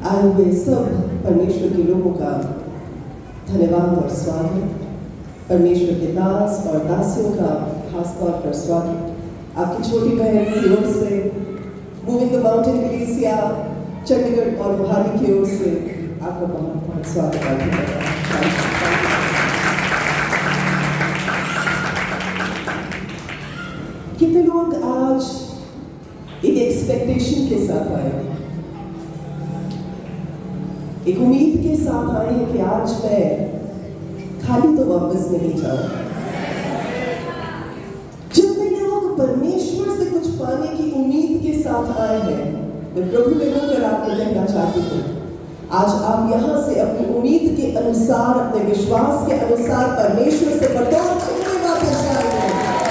आए हुए सब परमेश्वर के लोगों का धन्यवाद और स्वागत। परमेश्वर के दास और दासियों का खास तौर पर स्वागत। आपकी छोटी बहन की ओर से, मूविंग द माउंटेन कलीसिया चंडीगढ़ और मोहाली की ओर से आपका बहुत बहुत स्वागत। कितने लोग आज एक एक्सपेक्टेशन के साथ आए, एक उम्मीद के साथ आए हैं कि आज मैं खाली तो वापस नहीं जाऊंगा। जितने लोग परमेश्वर से कुछ पाने की उम्मीद के साथ आए हैं, मैं प्रभु में होकर आपको कहना चाहती हूँ, आज आप यहाँ से अपनी उम्मीद के अनुसार, अपने विश्वास के अनुसार परमेश्वर से बतौर चुने वापस जाएंगे।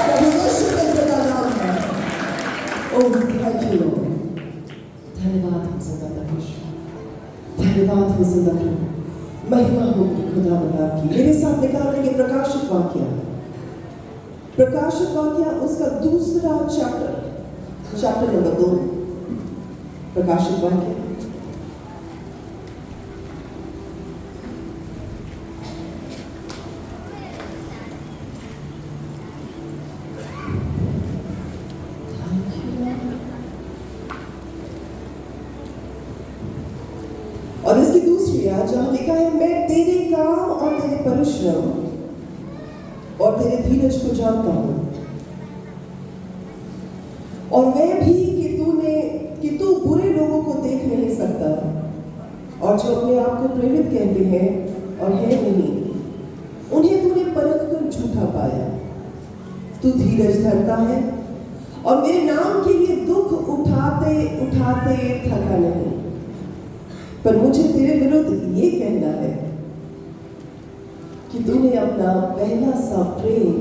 प्रभु यीशु मसीह का नाम है। Oh thank you Lord. धन्यवाद हो सदा परमेश्वर, धन्यवाद हो सदा प्रभु, महिमा हो खुदा बता की। मेरे साथ निकालेंगे प्रकाशित वाक्य, प्रकाशित वाक्य उसका दूसरा चैप्टर नंबर 2, प्रकाशित वाक्य। और इसकी दूसरी आयत जहां लिखा है, मैं तेरे काम और तेरे परिश्रम और तेरे धीरज को जानता हूं, और वह भी कि तू बुरे लोगों को देख नहीं सकता, और जो अपने आप को प्रेरित कहते हैं और है नहीं, उन्हें तूने परख कर झूठा पाया। तू धीरज धरता है और मेरे नाम के लिए दुख उठाते उठाते थका नहीं। पर मुझे तेरे विरुद्ध ये कहना है कि तूने अपना पहला सा प्रेम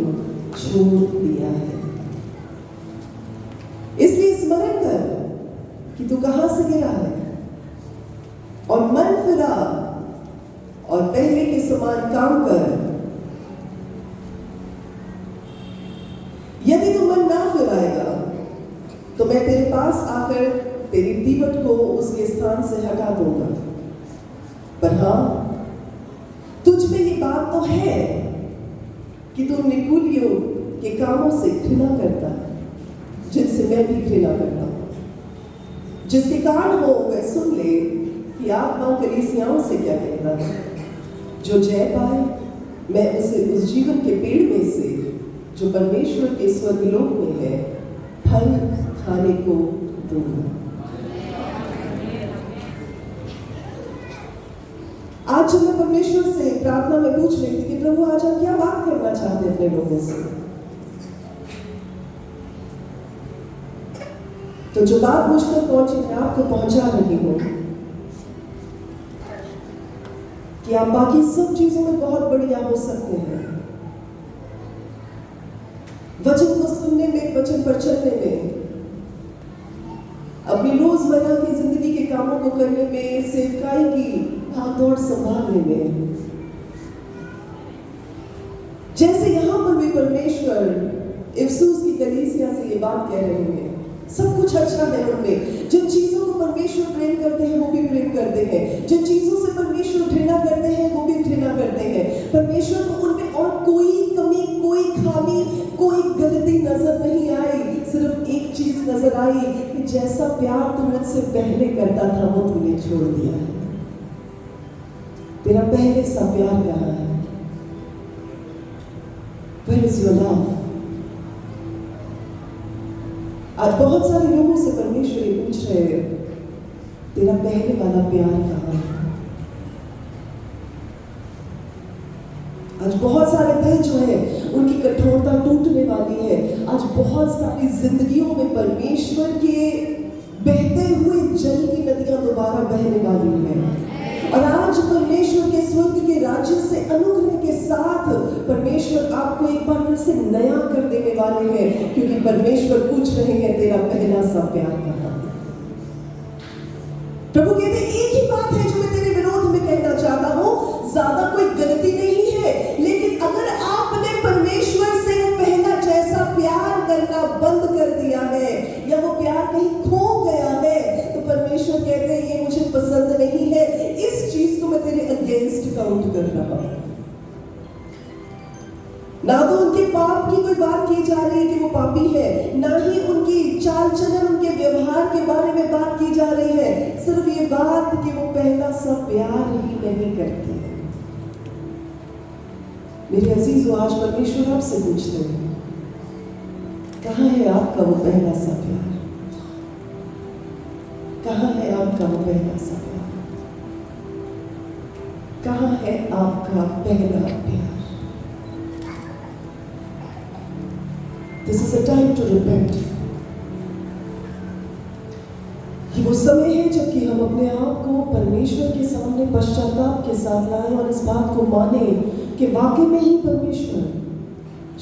छोड़ दिया है। इसलिए स्मरण कर कि तू कहां से गिरा है, और मन फिरा और पहले के समान काम कर। यदि तू मन ना फिराएगा तो मैं तेरे पास आकर तेरी दीवट को उसके स्थान से हटा दूंगा। पर हाँ, तुझ में ये बात तो है कि तू निकुलियों के कामों से घृणा करता है, जिनसे मैं भी घृणा करता हूं। जिसके कारण हो वह सुन ले कि आत्मा कलीसियाओं से क्या कहता है। जो जय पाए, मैं उसे उस जीवन के पेड़ में से जो परमेश्वर के स्वर्गलोक में है फल खाने को दूंगा। आज जब मैं परमेश्वर से प्रार्थना में पूछ रही थी कि प्रभु आज आप क्या बात करना चाहते हैं अपने लोगों से, तो जो बात मुझ तक पहुंची मैं आपको पहुंचा रही हूं कि आप बाकी सब चीजों में बहुत बढ़िया हो सकते हैं। वचन को सुनने में, वचन पर चलने में, अपनी रोजमर्रा की जिंदगी के कामों को करने में, सेवकाई की भागदौड़ संभालने में। जैसे यहां पर भी परमेश्वर इफसूस की कलीसिया से ये बात कह रहे हैं, सब कुछ अच्छा है उनमें। जिन चीजों को परमेश्वर प्रेम करते हैं वो भी प्रेम करते हैं, जिन चीजों से परमेश्वर घृणा करते हैं वो भी घृणा करते हैं। परमेश्वर को उनमें और कोई कमी, कोई खामी, कोई गलती नजर नहीं आई। सिर्फ एक चीज नजर आई कि जैसा प्यार तू मुझसे पहले करता था वो तूने छोड़ दिया है। तेरा पहले सा प्यार कहाँ है? Where is your love? आज बहुत सारे लोगों से परमेश्वर ये पूछ रहे हैं, तेरा पहले वाला प्यार कहाँ है? आज बहुत सारे दिल जो है उनकी कठोरता टूटने वाली है। आज बहुत सारी जिंदगियों में परमेश्वर के बहते हुए जल की नदियां दोबारा बहने वाली हैं। और आज परमेश्वर के स्वर्ग के राज्य से अनुग्रह के साथ परमेश्वर आपको एक बार फिर से नया कर देने वाले हैं, क्योंकि परमेश्वर पूछ रहे हैं तेरा पहला सा प्यार कहाँ? प्रभु कहते एक ही बात है जो मैं तेरे विरोध में कहना चाहता हूं, ज्यादा कोई गलती नहीं है, लेकिन अगर आपने परमेश्वर से वो पहला जैसा प्यार करना बंद कर दिया है या वो प्यार कहीं खो गया है, तो परमेश्वर कहते हैं ये मुझे पसंद नहीं रहा। ना तो उनके पाप की कोई बात की जा रही है कि वो पापी है, ना ही उनकी चाल चलन, उनके व्यवहार के बारे में बात की जा रही है। सिर्फ ये बात कि वो पहला सा प्यार ही नहीं करते। मेरे अजीजों, आज परमेश्वर आपसे पूछते हैं, कहाँ है आपका वो पहला सा प्यार? कहाँ है आपका वो पहला सा प्यार? कहाँ है आपका पहला प्यार? This is a time to repent. ये वो समय है जबकि हम अपने आप को परमेश्वर के सामने पश्चाताप के साथ लाएं और इस बात को माने कि वाकई में ही परमेश्वर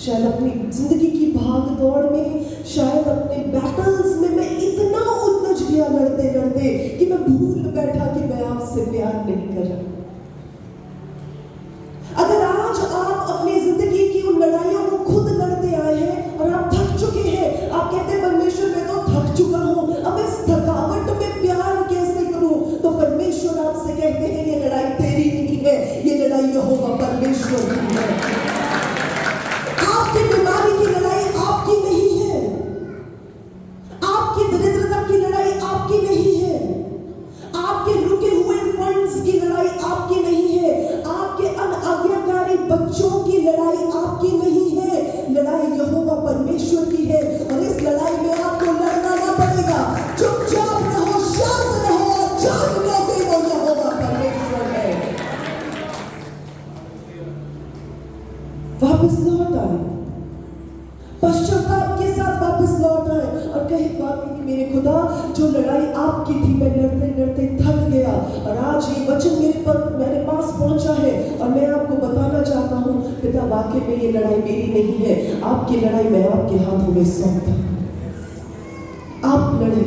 शायद अपनी जिंदगी की भाग दौड़ में, शायद अपने बैटल्स में मैं इतना उलझ गया लड़ते लड़ते कि मैं भूल बैठा कि मैं आपसे प्यार नहीं कर रहा। अगर आज आप अपनी जिंदगी की उन लड़ाइयों को खुद लड़ते आए हैं और आप थक चुके हैं, आप कहते हैं परमेश्वर मैं तो थक चुका हूं, अब इस थकावट में प्यार कैसे करूं, तो परमेश्वर आपसे कहते हैं ये लड़ाई तेरी नहीं है, ये लड़ाई यहोवा परमेश्वर की है। आपकी बीमारी की लड़ाई आपकी नहीं है, आपकी दरिद्रता की लड़ाई आपकी नहीं है, आपके रुके हुए फंड्स की लड़ाई आपकी नहीं है, आपके अनाज्ञाकारी बच्चों की लड़ाई आपकी नहीं है, लड़ाई यहोवा परमेश्वर की है। और इस लड़ाई में आपको लड़ना ना पड़ेगा। चुपचाप रहो, शांत रहो और जान लो कि वो यहोवा परमेश्वर है। वापस लौट आए, पश्चाताप के साथ वापस लौट आए और कहे बाकी मेरे खुदा, जो लड़ाई आपकी थी मैं लड़ते लड़ते थक गया और आज ये वचन मेरे पास पहुंचा है और मैं आपको बताना चाहता हूं पिता, वाकई में ये लड़ाई मेरी नहीं है, आपकी लड़ाई मैं आपके हाथों में सौंपता हूं। आप लड़े,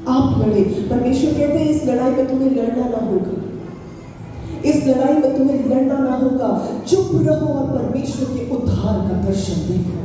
आप लड़े। परमेश्वर कहते हैं इस लड़ाई में तुम्हें लड़ना ना होगा, इस लड़ाई में तुम्हें लड़ना ना होगा, चुप रहो और परमेश्वर के उद्धार का दर्शन देखो।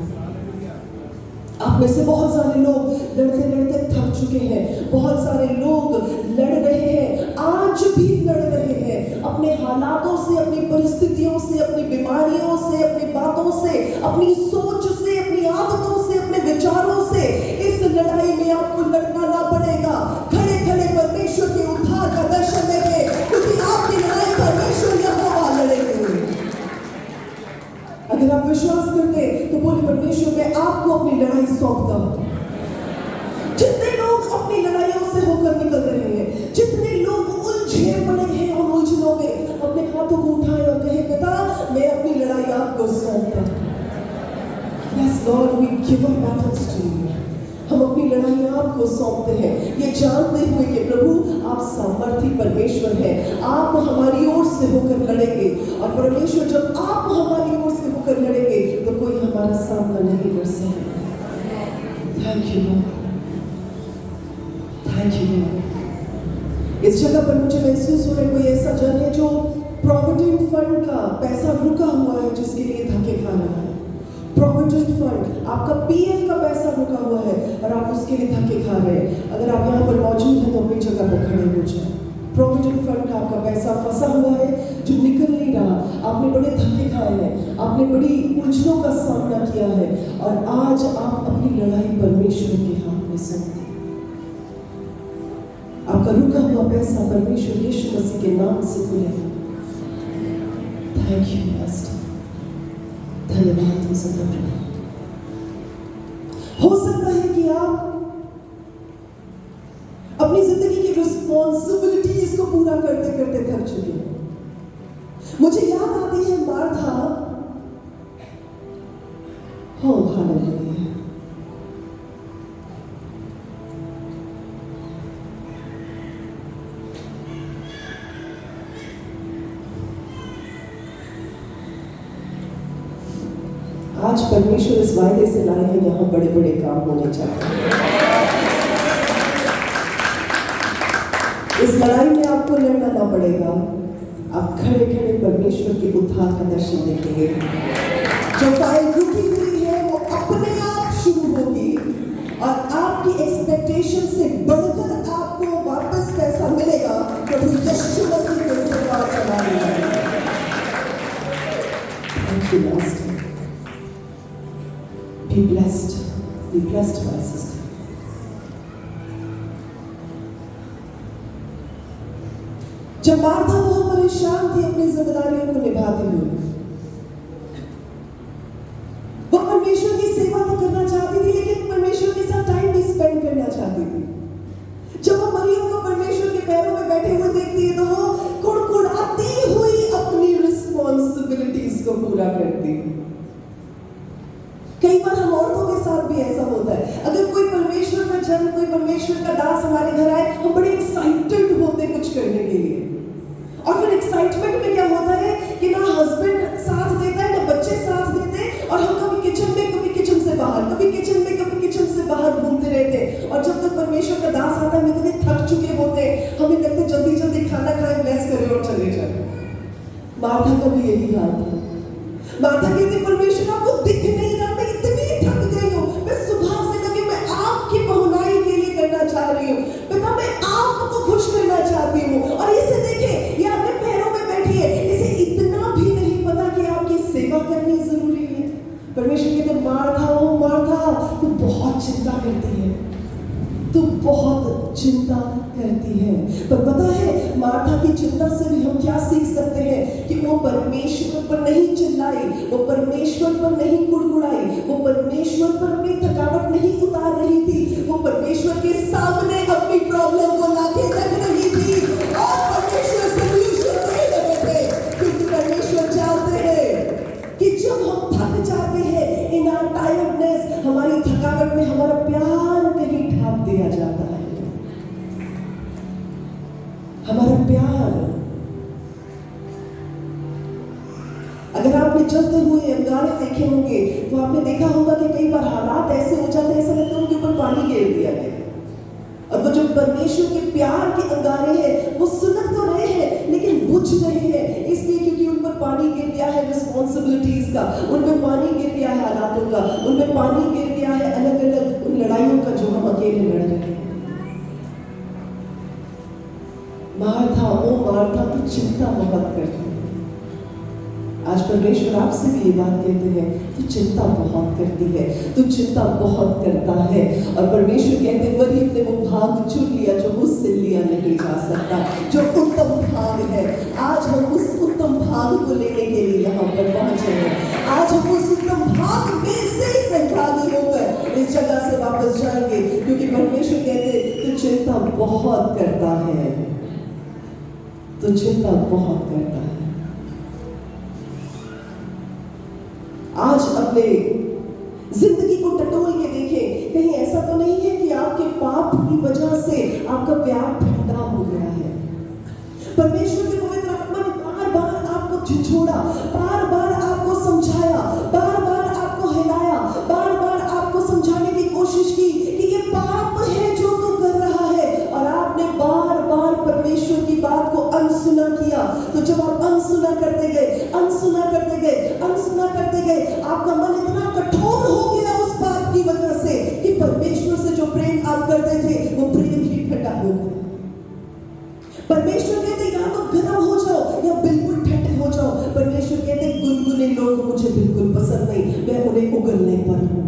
आप में से बहुत सारे लोग लड़ते लड़ते थक चुके हैं, बहुत सारे लोग लड़ रहे हैं, आज भी लड़ रहे हैं अपने हालातों से, अपनी परिस्थितियों से, अपनी बीमारियों से, अपनी बातों से, अपनी सोच से, अपनी आदतों से, अपने विचारों से। इस लड़ाई में आपको लड़ना ना पड़ेगा। खड़े खड़े परमेश्वर के उद्धार का दर्शन देंगे, क्योंकि आपकी लड़ाई परमेश्वर यहोवा लड़ेंगे। अगर आप विश्वास करते तो बोले परमेश्वर मैं आपको अपनी लड़ाई सौंपता हूं। जितने लोग अपनी लड़ाइयों से होकर निकल रहे हैं, जितने लोग उलझे पड़े हैं उन उलझनों में, अपने हाथों को उठाए और कहे पिता मैं अपनी लड़ाई आपको सौंपता हूं। Yes Lord, we give our battles to you. हम अपनी लड़ाई आपको सौंपते हैं, ये जानते हुए कि प्रभु आप सामर्थी परमेश्वर हैं, आप हमारी ओर से होकर लड़ेंगे। और परमेश्वर जब आप हमारी ओर से होकर लड़ेंगे तो कोई हमारा सामना नहीं कर सकेगा। Thank you Lord, thank you Lord. इस जगह पर मुझे महसूस हो रहा है कोई ऐसा जन है जो प्रोविडेंट फंड का पैसा रुका हुआ है, जिसके लिए धक्के खा रहा है। प्रोविडेंट फंड, आपका पीएफ का पैसा रुका हुआ है और आप उसके लिए धक्के खा रहे हैं। अगर आप यहाँ पर मौजूद हैं तो अपनी जगह पर खड़े हो जाए। प्रोविडेंट फंड का आपका पैसा फंसा हुआ है जो निकल नहीं रहा, आपने बड़े धक्के खाए हैं, आपने बड़ी उलझनों का सामना किया है और आज आप अपनी लड़ाई परमेश्वर के हाथ में सौंपते हैं। आपका रुका हुआ पैसा परमेश्वर यीशु मसीह के नाम से खुलेगा। थैंक यू मास्टर, धन्यवाद। हो सकता है कि आप अपनी जिंदगी की रिस्पॉन्सिबिलिटीज को पूरा करते करते थक चुके हैं। मुझे याद आती है मार्था, हो हालेलुया, आज परमेश्वर इस वायदे से लाए हैं यहाँ बड़े बड़े काम होने चाहिए। इस लड़ाई में आपको लड़ना ना पड़ेगा, आप खड़े खड़े परमेश्वर के उद्धार का दर्शन देखेंगे। जो फाइल रुकी हुई है वो अपने आप शुरू होगी और आपकी एक्सपेक्टेशन से बढ़कर आपको वापस पैसा मिलेगा। प्रभु यीशु मसीह के द्वारा चला रहा है। Be blessed. Be blessed. Be blessed, my sister. जब मार्था बहुत परेशान थी अपनी जिम्मेदारियों को निभाते हुए, वो परमेश्वर की सेवा तो करना चाहती थी, लेकिन परमेश्वर के साथ टाइम भी स्पेंड करना चाहती थी। जब वो मरियम को परमेश्वर के पैरों में बैठे हुए देखती है तो वो कुड़कुड़ाती हुई अपनी रिस्पॉन्सिबिलिटीज को पूरा करती है। कई बार हम औरतों के साथ भी ऐसा होता है। अगर कोई परमेश्वर का जन, कोई परमेश्वर का दास हमारे घर आए, हम बड़े एक्साइटेड होते कुछ करने के लिए, और फिर एक्साइटमेंट में क्या होता है कि ना हस्बैंड साथ देता है, ना बच्चे साथ देते, और हम कभी किचन में, कभी किचन से बाहर, कभी किचन में, कभी किचन से बाहर घूमते रहते। और जब तक परमेश्वर का दास आता है, हम इतने थक चुके होते, हमें लगता जल्दी जल्दी खाना खाएं, ब्लेस करें और चले जाए। मार्था का भी यही हाल था। मार्था कहती, परमेश्वर आपको दिख नहीं रहा, मैं इतनी थक गई हूँ, मैं सुबह से लगी, मैं आपकी पहुनाई के लिए करना चाह रही हूँ, पिता मैं आपको खुश करना चाहती हूँ। और इसे देखे, ये अपने पैरों में बैठी है, इसे इतना भी नहीं पता कि आपकी सेवा करनी जरूरी है। परमेश्वर कहते, मार्था ओ मार्था, तू बहुत चिंता करती है, तू बहुत चिंता करती है। पर पता है, मार्था की चिंता से भी हम क्या सीख सकते हैं कि वो परमेश्वर पर नहीं चिल्लाई, वो परमेश्वर पर नहीं कुड़कुड़ाई, वो परमेश्वर पर अपनी थकावट नहीं उतार रही थी, वो परमेश्वर के सामने अपनी प्रॉब्लम को लाके रख रही थी और परमेश्वर सॉल्यूशन दे रहे थे। क्योंकि परमेश्वर जानते हैं कि जब हम थक जाते हैं, इन आवर टायर्डनेस, हमारी थकावट में हमारा प्यार कहीं ढांप दिया जाता है। हमारा प्यार, अगर आपने चलते हुए अंगारे देखे होंगे तो आपने देखा होगा कि कई बार हालात ऐसे हो जाते हैं, ऐसा लगता है उनके ऊपर पानी गिर दिया गया। और वो जो परमेश्वर के प्यार के अंगारे हैं, वो सुलग तो रहे हैं लेकिन बुझ रहे हैं, इसलिए क्योंकि उन पर पानी गिर गया है रिस्पॉन्सिबिलिटीज का, उनमें पानी गिर गया है हालातों का, उनमें पानी गिर गया है अलग अलग उन लड़ाइयों का जो हम अकेले लड़ रहे हैं। मार्था ओ मार्था, तू चिंता बहुत करती है। आज परमेश्वर आपसे भी ये बात कहते हैं, तू चिंता बहुत करती है, तू चिंता बहुत करता है। और परमेश्वर कहते हैं, मरियम ने वो भाग चुन लिया जो मुझसे लिया नहीं जा सकता, जो उत्तम भाग है। आज हम उस उत्तम भाग को लेने के लिए यहाँ पर पहुंचे हैं। आज हम उस उत्तम भाग में से संभागी होकर इस जगह से वापस जाएंगे, क्योंकि परमेश्वर कहते हैं, तू चिंता बहुत करता है, तो चिंता बहुत करता है। आज अपने जिंदगी को टटोल के देखें, कहीं ऐसा तो नहीं है कि आपके पाप की वजह से आपका प्यार ठंडा हो गया है। परमेश्वर की पवित्र आत्मा ने बार बार आपको झिझोड़ा, बार बार आपको समझाया, बार बार आपको हिलाया, बार बार आपको समझाने की कोशिश की कि ये पाप है जो तू कर रहा है, और आपने बार बार परमेश्वर की बात को अनसुना किया। तो जब आप अनसुना करते गए, अनसुना करते गए, अनसुना करते गए, आपका मन इतना कठोर हो गया उस बात की वजह से कि परमेश्वर से जो प्रेम आप करते थे वो प्रेम ही ठंडा हो गया। परमेश्वर कहते या तो गर्म हो जाओ या बिल्कुल ठंडे हो जाओ। परमेश्वर कहते गुनगुने लोग मुझे बिल्कुल पसंद नहीं, मैं उन्हें उगलने पर हूं।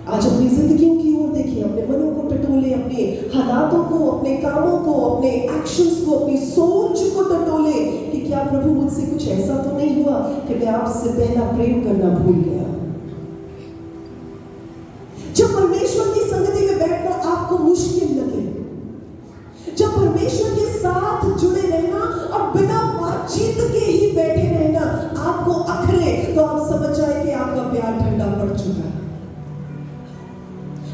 आज अपनी जिंदगियों की ओर देखिए, अपने मनों को टटोले, अपने हालातों को, अपने कामों को, अपने एक्शंस को, अपनी सोच को टटोले कि क्या प्रभु मुझसे कुछ ऐसा तो नहीं हुआ कि मैं आपसे पहला प्रेम करना भूल गया। जब परमेश्वर की संगति में बैठना आपको मुश्किल लगे, जब परमेश्वर के साथ जुड़े रहना और बिना बातचीत के ही बैठे रहना आपको अखरे, तो आप समझ जाए कि आपका प्यार ठंडा पड़ चुका है।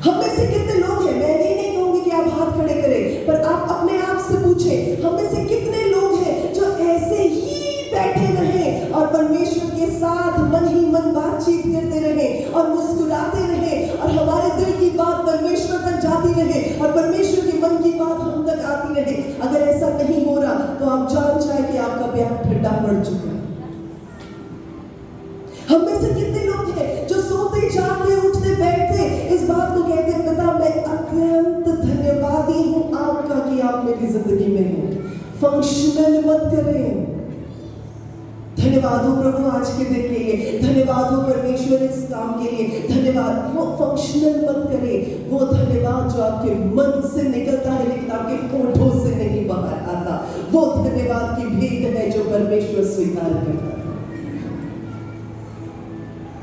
हम में से कितने लोग हैं, मैं ये नहीं कहूंगी कि आप हाथ खड़े करें, पर आप अपने आप से पूछें, हम में से कितने लोग हैं जो ऐसे ही बैठे रहे और परमेश्वर के साथ मन ही मन बातचीत करते रहे और मुस्कुराते रहे और हमारे दिल की बात परमेश्वर तक जाती रहे और परमेश्वर के मन की बात हम तक आती रहे। अगर ऐसा नहीं हो रहा तो आप जान जाए कि आपका प्यार ठंडा पड़ चुका है। हम में से कितने लोग हैं जो सोते जागते उठते बैठते इस बात को कहते हैं, पिता मैं अत्यंत धन्यवादी हूं आपका कि आप मेरी जिंदगी में हैं। फंक्शनल मत करें, धन्यवाद हो प्रभु आज के दिन के लिए, धन्यवाद हो परमेश्वर इस काम के लिए, धन्यवाद। वो फंक्शनल मत करे, वो धन्यवाद जो आपके मन से निकलता है लेकिन आपके होठों से नहीं बाहर आता, वो धन्यवाद की भेंट है जो परमेश्वर स्वीकार करता है।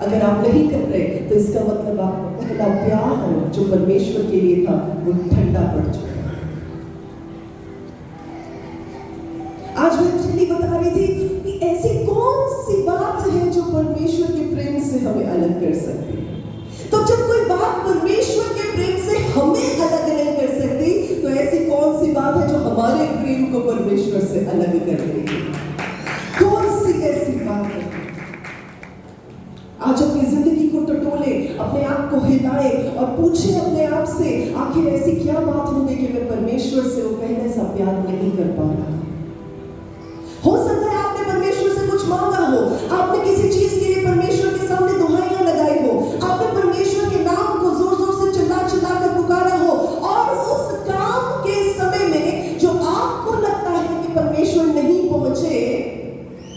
अगर आप नहीं कर रहे तो इसका मतलब आपका पहला प्यार जो परमेश्वर के लिए था वो ठंडा पड़ चुका है। आज मैं चली बता रही थी कि ऐसी कौन सी बात है जो परमेश्वर के प्रेम से हमें अलग कर सकती है। तो जब कोई बात परमेश्वर के प्रेम से हमें अलग नहीं कर सकती तो ऐसी कौन सी बात है जो हमारे प्रेम को परमेश्वर से अलग कर देगी? कौन सी ऐसी बात है? आज अपनी जिंदगी को टटोले, अपने आप को हिलाए और पूछे अपने आप से आखिर ऐसी क्या बात होगी कि मैं परमेश्वर से वो पहले सा प्यार नहीं कर पा रहा। हो सकता है आपने परमेश्वर से कुछ मांगा हो, आपने किसी चीज के लिए परमेश्वर के सामने दुहाइयां लगाई हो, आपने परमेश्वर के नाम को जोर जोर से चिल्ला चिल्ला कर पुकारा हो और उस काम के समय में जो आपको लगता है कि परमेश्वर नहीं पहुंचे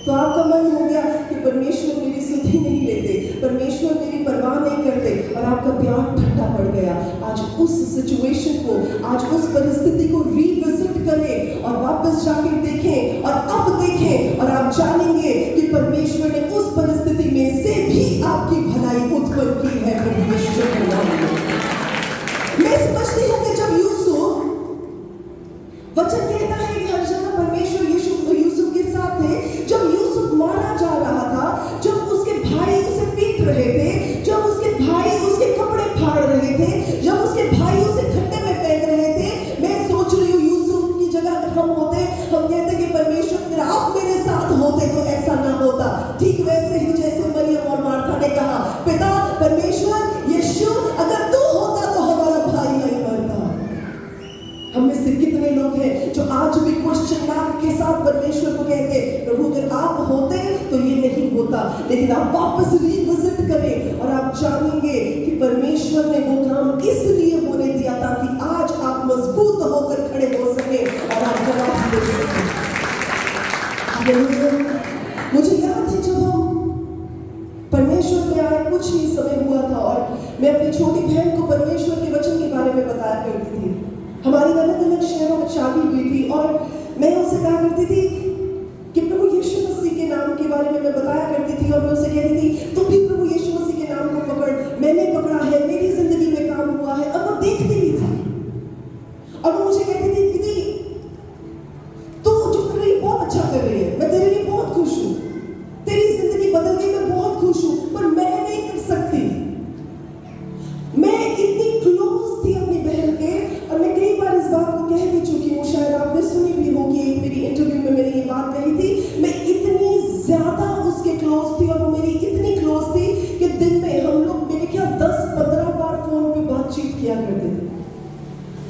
तो आपका मन हो गया कि परमेश्वर मेरी सुधि नहीं लेते, परमेश्वर मेरी परवाह नहीं करते और आपका प्यार ठंडा पड़ गया। आज उस सिचुएशन को, आज उस परिस्थिति को रिविजिट करें और वापस जाके देखें और अब देखें और आप जानेंगे कि परमेश्वर ने उस परिस्थिति में से भी आपकी भलाई उत्पन्न की है। परमेश्वर के नाम में मैं समझती हूँ कि जब यूसुफ, वचन कहता है कि हर जगह परमेश्वर यूसुफ के साथ थे, जब यूसुफ मारा जा रहा था, जब उसके भाई उसे पीट रहे थे, जब उसके भाई उसके कपड़े फाड़ रहे थे, जब उसके भाई उसे खड्डे में फेंक रहे थे, मैं सोच रही हूँ यूसुफ की जगह हम होते, हम कहते कि परमेश्वर अगर आप मेरे साथ होते तो ऐसा ना होता। ठीक वैसे ही जैसे मरियम और मार्था ने कहा, पिता परमेश्वर यीशु अगर तू होता तो हमारा भाई नहीं मरता। हम में से कितने लोग हैं जो आज भी क्वेश्चन मार्क के साथ परमेश्वर को कहते, प्रभु अगर आप होते तो ये नहीं होता। लेकिन आप वापस रिविजिट करें और आप जानेंगे कि परमेश्वर ने वो काम इसलिए होने दिया ताकि आज आप मजबूत होकर खड़े हो सके और आप जवाब दे सकें। मुझे याद है जब हम परमेश्वर में आए, कुछ ही समय हुआ था और मैं अपनी छोटी बहन को परमेश्वर के वचन के बारे में बताया करती थी। हमारी अलग अलग शहरों में शादी हुई थी और मैं उसे कहा करती थी कि प्रभु यीशु मसीह के नाम के बारे में मैं बताया करती थी और मैं उसे कहती थी तुम भी प्रभु यीशु मसीह के नाम को पकड़, मैंने पकड़ा है, मेरी जिंदगी में काम हुआ है। और वो देखती भी थी और वो मुझे कहती थी दीदी तू जो कर रही है बहुत अच्छा कर रही है, मैं तेरे लिए बहुत खुश हूँ, तेरी जिंदगी बदल गई, मैं बहुत खुश हूँ, पर मैं नहीं कर सकती। मैं इतनी क्लोज थी अपनी बहन के और मैं कई बार इस बात को कह भी चुकी हूँ, शायद आपने सुनी भी होगी, एक मेरी इंटरव्यू में मैंने ये बात कही थी। मैं इतनी ज्यादा उसके क्लोज थी और वो मेरी इतनी क्लोज थी कि दिन में हम लोग मेरे क्या 10-15 बार फोन पे बातचीत किया करते थे।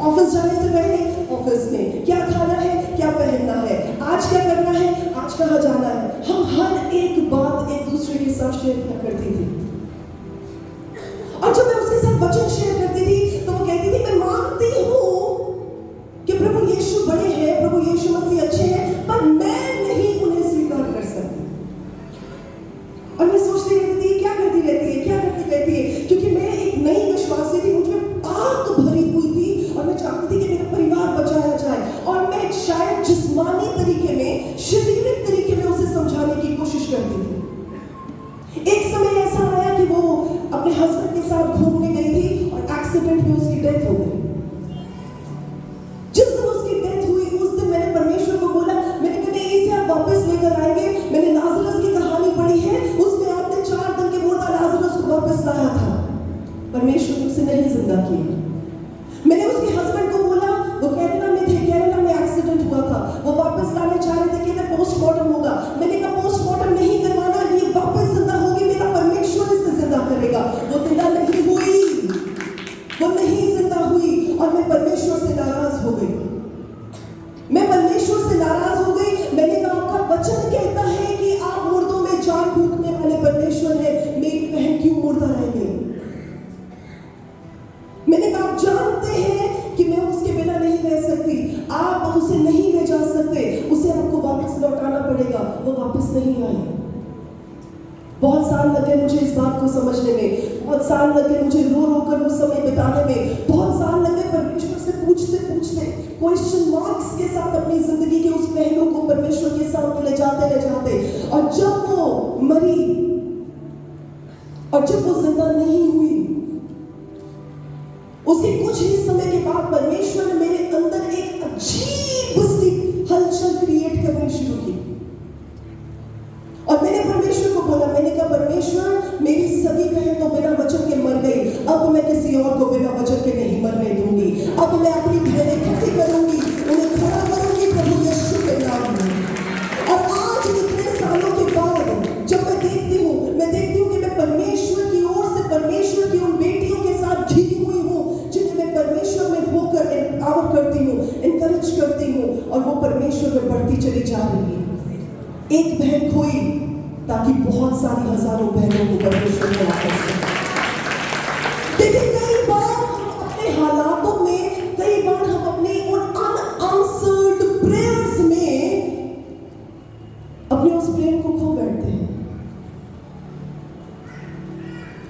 ऑफिस जाने से पहले ऑफिस में क्या खाना है, क्या पहनना है, आज क्या करना है, आज कहाँ जाना है, हम हर एक बात एक दूसरे के साथ शेयर किया करती थी। और जब मैं उसके साथ वचन शेयर करती थी तो वो कहती थी मैं मानती हूँ कि प्रभु यीशु बड़े हैं, प्रभु यीशु मसीह अच्छे हैं, पर मैं नहीं उन्हें स्वीकार कर सकती। और मैं सोचती रहती थी क्या करती रहती है, क्या करती रहती है, क्योंकि मैं एक नई विश्वासी थी, मुझमें आग भरी हुई थी और मैं चाहती थी कि मेरा परिवार बचाया जाए और मैं शायद जिस्मानी तरीके में, शारीरिक तरीके में उसे समझाने की कोशिश करती थी। एक समय ऐसा आया कि वो अपने हस्बैंड के साथ घूमने गई थी और एक्सीडेंट में उसकी डेथ हो गई। जिस दिन उसकी डेथ हुई उस दिन मैंने परमेश्वर को बोला, मैंने कहा इसे आप वापस लेकर आएंगे। मैंने लाजरस की कहानी पढ़ी है, उसमें आपने 4 दिन के मुर्दा लाजरस को वापस लाया था, परमेश्वर ने उसे नहीं जिंदा किया। मैंने उसके हस्बैंड को बोला, वो केरला में थे, केरला में एक्सीडेंट हुआ था, वो वापस लाने चाह रहे थे, कहते पोस्टमार्टम होगा। मैंने कहा पोस्टमार्टम नहीं करवाना, ये वापस जिंदा होगी, मेरा परमेश्वर इसे जिंदा करेगा। वो जिंदा नहीं हुई, वो नहीं जिंदा हुई और मैं परमेश्वर से नाराज हो गई। मैं परमेश्वर से नाराज हो गई। मैंने कहा आपका वचन कहता है कि आप मुर्दों में जान फूंकने वाले परमेश्वर है, मेरी बहन क्यों मुर्दा रह गई? मैंने कहा आप जानते हैं कि मैं उसके बिना नहीं रह सकती, आप उसे नहीं ले जा सकते, उसे आपको वापस लौटाना पड़ेगा। वो वापस नहीं आई। बहुत साल लगे मुझे इस बात को समझने में, बहुत साल लगे मुझे रो रो कर वो समय बिताने में, बहुत साल लगे परमेश्वर से पूछते पूछते क्वेश्चन मार्क्स के साथ अपनी जिंदगी के उस पहलू को परमेश्वर के सामने ले जाते। और जब वो मरी और जब वो जिंदा नहीं हुई, उसके कुछ ही समय के बाद परमेश्वर ने मेरे अंदर एक अजीब सी हलचल क्रिएट करनी शुरू की। और मैंने परमेश्वर को बोला, मैंने कहा परमेश्वर, मेरी सगी बहन तो बिना वचन के मर गई, अब मैं किसी और को बिना वचन के नहीं मरने दूंगी। अब मैं अपनी बहनें इकट्ठी करूंगी, उन्हें खड़ा करूंगी प्रभु यीशु के नाम में। और आज इतने सालों के बाद जब मैं देखती हूँ कि मैं परमेश्वर की ओर से परमेश्वर की उन बेटियों के साथ घिरी हुई हूँ जिन्हें मैं परमेश्वर में होकर एम्पावर करती हूँ, एनकरेज करती हूँ, और वो परमेश्वर में बढ़ती चली जा रही है। एक बहन खोई ताकि बहुत सारी हजारों बहनों को परमेश्वर में वापस करें। देखिए, कई बार हम अपने हालातों में, कई बार हम अपने उन अनआंसर्ड प्रेयर्स में अपने उस प्रेम को खो बैठते हैं।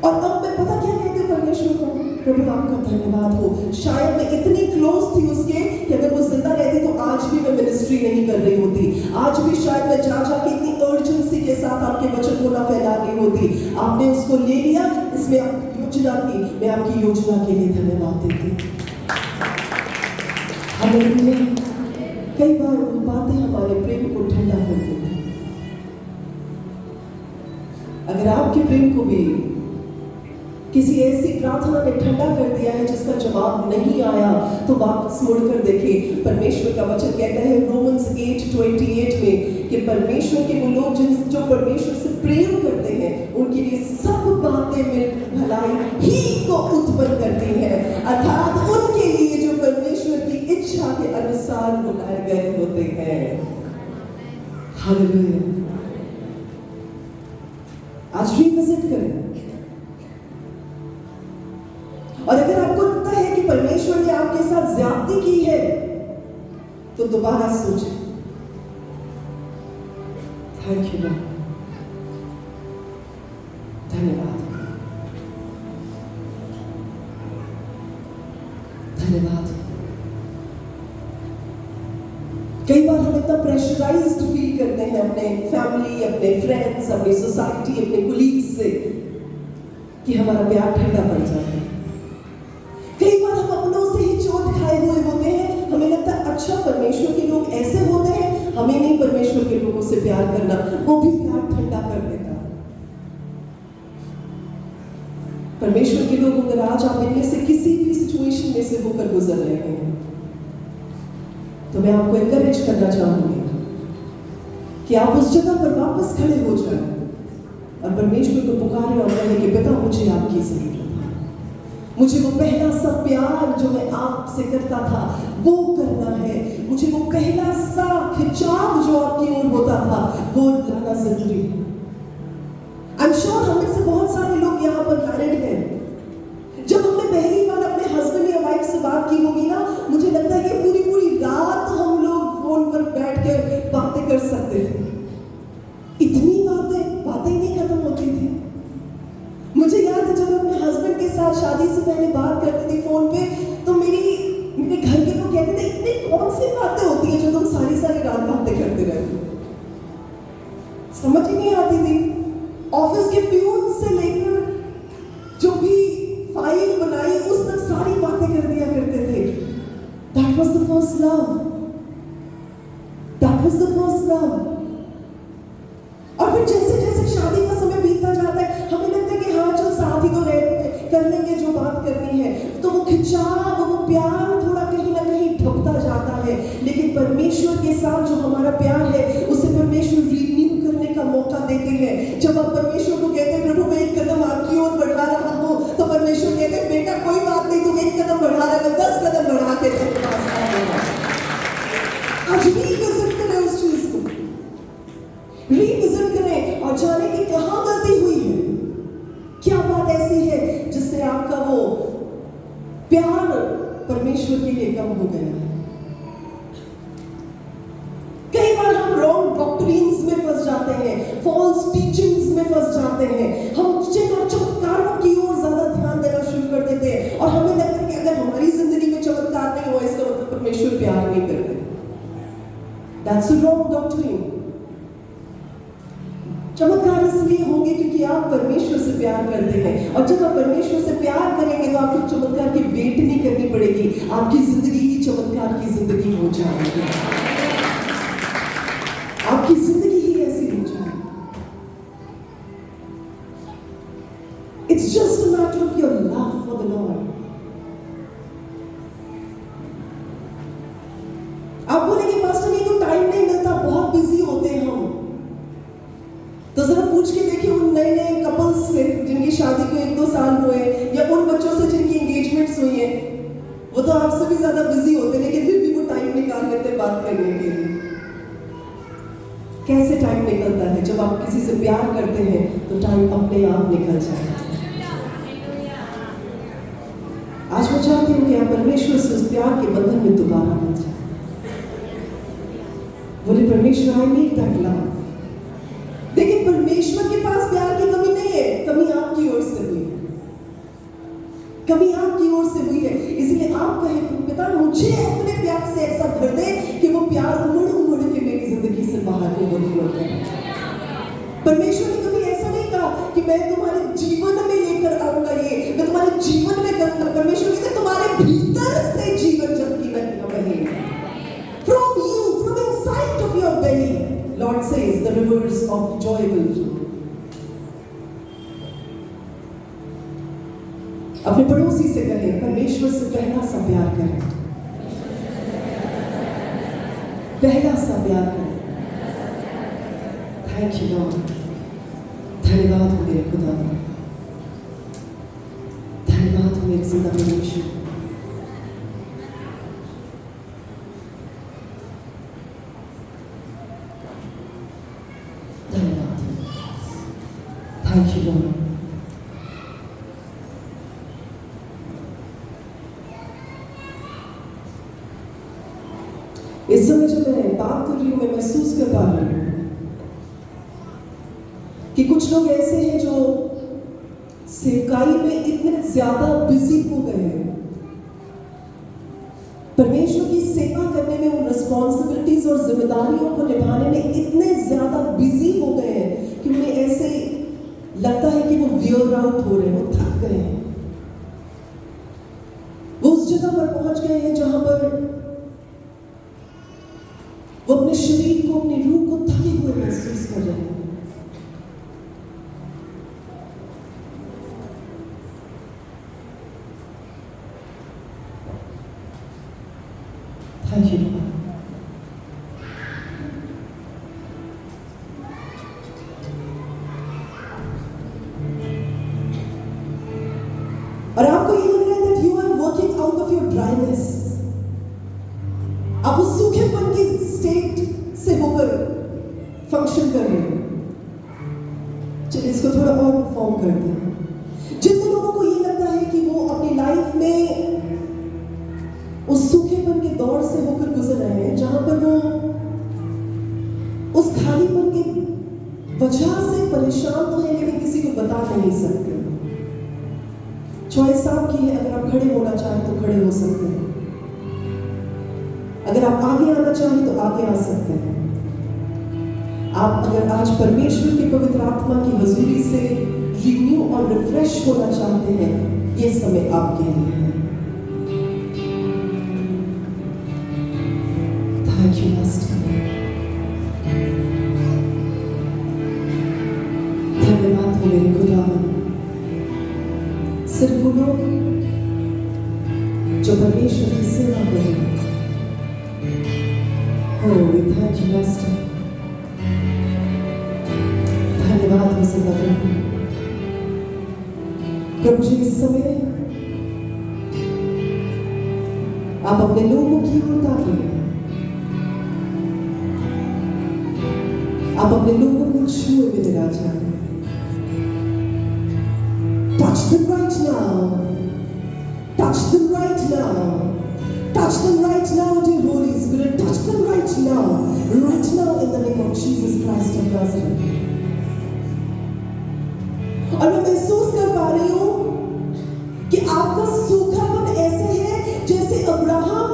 और तब मैं पता क्या कहती हूँ परमेश्वर को, प्रभु आपका धन्यवाद हो। शायद मैं इतनी क्लोज थी उसके कि अगर वो जिंदा रहती तो आज भी मैं मिनिस्ट्री नहीं कर रही होती, आज भी शायद मैं जा के इतनी अर्जेंसी के साथ आपके वचन को ना फैला रही होती। आपने उसको ले लिया, इसमें आपकी योजना थी, मैं आपकी योजना के लिए धन्यवाद देती हूँ। कई बार वो बातें हमारे प्रेम को ठंडा कर देती हैं। अगर आपके प्रेम को भी किसी ऐसी प्रार्थना ने ठंडा कर दिया है जिसका जवाब नहीं आया, तो वापस मुड़कर देखें। परमेश्वर का वचन कहता है रोमन्स 8:28 में कि परमेश्वर के वो लोग जो परमेश्वर से प्रेम करते हैं उनके लिए सब बातें मिलकर भलाई ही को उत्पन्न करती हैं, अर्थात उनके लिए जो परमेश्वर की इच्छा के अनुसार बुलाए गए होते हैं। हालेलुया। आज रिविजिट करें, और अगर आपको लगता है कि परमेश्वर ने आपके साथ ज्यादती की है तो दोबारा सोचें। थैंक यू लॉर्ड, धन्यवाद, धन्यवाद। कई बार हम इतना प्रेशराइज्ड फील करते हैं अपने फैमिली, अपने फ्रेंड्स, अपनी सोसाइटी, अपने कोलीग्स से कि हमारा प्यार ठंडा पड़ जाता है। कई बार हम अपनों से ही चोट खाए हुए होते हैं, हमें लगता है अच्छा परमेश्वर के लोग ऐसे होते हैं, हमें नहीं परमेश्वर के लोगों से प्यार करना, वो भी प्यार ठंडा कर देता। परमेश्वर के लोग अगर आज आप इनमें से किसी भी सिचुएशन में से होकर गुजर रहे हैं तो मैं आपको एनकरेज करना चाहूंगी कि आप उस जगह पर वापस खड़े हो जाएं और परमेश्वर को पुकारें और कहें कि पिता मुझे आपकी जरूरत है, मुझे वो पहला सा प्यार जो मैं आपसे करता था वो करना है, मुझे वो पहला सा खिंचाव जो आपकी ओर होता था वो लाना जरूरी है। आई एम श्योर हम में से बहुत सारे लोग यहाँ पर मैरिड हैं। जब हमने पहली बार अपने हस्बैंड या वाइफ से बात की होगी ना, मुझे लगता है कि पूरी पूरी रात हम लोग फोन पर बैठ के बातें कर सकते थे। इतनी बातें ही नहीं खत्म होती थी। मुझे याद है जब मैं अपने हस्बैंड के साथ शादी से पहले बात करती थी फोन पे, तो मेरे घर के लोग कहते थे इतनी कौन सी बातें होती है जो तुम सारी रात बातें करते रहते हो। समझ ही नहीं आती थी। ऑफिस के प्यून से लेकर जो भी फाइल बनाई उस तक सारी बातें कर दिया करते थे। That was the first love. That was the first love. और फिर जैसे जैसे शादी का समय बीतता जाता है हमें लगता है कि हाँ चल साथ ही तो रहते कर लेंगे जो बात करनी है, तो वो खिंचाव, वो प्यार थोड़ा कहीं ना कहीं ढकता जाता है। लेकिन परमेश्वर के साथ जो हमारा प्यार है उसे परमेश्वर रिन्यू करने का मौका देते हैं। जब आप परमेश्वर को कहते हैं प्रभु मैं एक कदम आपकी ओर बढ़ा रहा हूँ, तो परमेश्वर कहते हैं बेटा कोई बात नहीं, तुम एक कदम बढ़ा रहे हो, 10 कदम बढ़ा के तेरे पास आऊंगा। आज रिविजिट करें उस चीज को, रिविजिट करें और जाने कि कहाँ गलती हुई है, क्या बात ऐसी है जिससे आपका वो प्यार परमेश्वर के लिए कम हो गया है। कई बार हम रॉन्ग डॉक्ट्रिन्स में फंस जाते हैं, फॉल्स टीचिंग्स में फंस जाते प्यार नहीं करते। That's a wrong doctrine. चमत्कार इसलिए होंगे क्योंकि आप परमेश्वर से प्यार करते हैं, और जब आप परमेश्वर से प्यार करेंगे तो आपको चमत्कार की वेट नहीं करनी पड़ेगी, आपकी जिंदगी ही चमत्कार की जिंदगी हो जाएगी, आपकी जिंदगी ही ऐसी हो जाएगी। It's just a matter of your love for the Lord. आप बोलेंगे पास्टर नहीं तो टाइम नहीं मिलता, बहुत बिजी होते हैं हम। तो जरा पूछ के देखिए उन नए नए कपल्स से जिनकी शादी को 1-2 साल हुए, या उन बच्चों से जिनकी एंगेजमेंट्स हुई है, वो तो आपसे भी ज्यादा बिजी होते हैं, लेकिन फिर भी वो टाइम निकाल लेते हैं बात करने के लिए। कैसे टाइम निकलता है? जब आप किसी से प्यार करते हैं तो टाइम अपने आप निकल जाए। आज मैं चाहती हूँ कि आप परमेश्वर से उस प्यार के बंधन में दोबारा बन जाए। बोले परमेश्वर, आई नीड दैट लव। देखिए, परमेश्वर के पास प्यार की कमी नहीं है, कमी आपकी ओर से हुई है, कमी आपकी ओर से हुई है। इसलिए आप कहें पिता मुझे अपने प्यार से ऐसा भर दे कि वो प्यार उमड़ उमड़ के मेरी जिंदगी से बाहर निकल जाए। परमेश्वर ने कभी ऐसा नहीं कहा कि मैं तुम्हारे जीवन में लेकर आऊंगा, ये मैं तुम्हारे जीवन में करूंगा। परमेश्वर कहते तुम्हारे भीतर से जीवन जल की नदियां बहेंगी। From you, from inside of your belly, Lord says, the rivers of joy will flow. अपने पड़ोसी से कहें, परमेश्वर से पहला सा प्यार करें, पहला सा प्यार करें। थैंक यू लॉर्ड, धन्यवाद हो मेरे खुदा, धन्यवाद हो मेरे जिंदा परमेश्वर। Thank you, Lord. इस समय जब मैं बात कर रही हूँ, मैं महसूस कर पा रही हूँ कि कुछ लोग ऐसे हैं जो सेवकाई में इतने ज्यादा बिजी हो गए हैं, परमेश्वर की सेवा करने में, उन रिस्पॉन्सिबिलिटीज और जिम्मेदारियों को निभाने में इतने ज्यादा बिजी हो गए हैं कि उन्हें ऐसे लगता है कि वो वियर आउट हो रहे हैं, वो थक गए हैं। वो उस जगह पर पहुंच गए हैं जहां पर वो अपने शरीर को, अपनी रूह को थके हुए महसूस कर रहे हैं। Thank you Lord. और आपको ये लग रहा है that you are working out of your dryness, आप उस सूखेपन की स्टेट से होकर फंक्शन कर रहे हैं। चलिए इसको थोड़ा और फॉर्म करते हैं। जितने लोगों को ये लगता है कि वो अपनी लाइफ में उस सूखेपन के दौर से होकर गुजर रहे हैं, जहां पर वो उस खालीपन की वजह से परेशान तो है, लेकिन किसी को बता नहीं सकते। चॉइस आपकी है, अगर आप खड़े होना चाहें तो खड़े हो सकते हैं, अगर आप आगे आना चाहें तो आगे आ सकते हैं। आप अगर आज परमेश्वर के पवित्र आत्मा की हजूरी से रिन्यू और रिफ्रेश होना चाहते हैं, ये समय आपके लिए है। थैंक यू मास्टर, धन्यवाद हो मेरे खुदा। सिर्फ वो लोग जो परमेश्वर की सेवा करें, Oh, we thank you, Master. धन्यवाद हो सदा प्रभु। प्रभु जी, इस समय आप अपने लोगों की ओर ताकिए, आप अपने लोगों को छुए मेरे राजा। Touch them right now. Touch them right now. Touch them right now, dear Holy Spirit. Touch them right now. Right now in the name of Jesus Christ of Nazareth. और मैं महसूस कर पा रही हूँ कि आपका सूखापन ऐसे है जैसे अब्राहम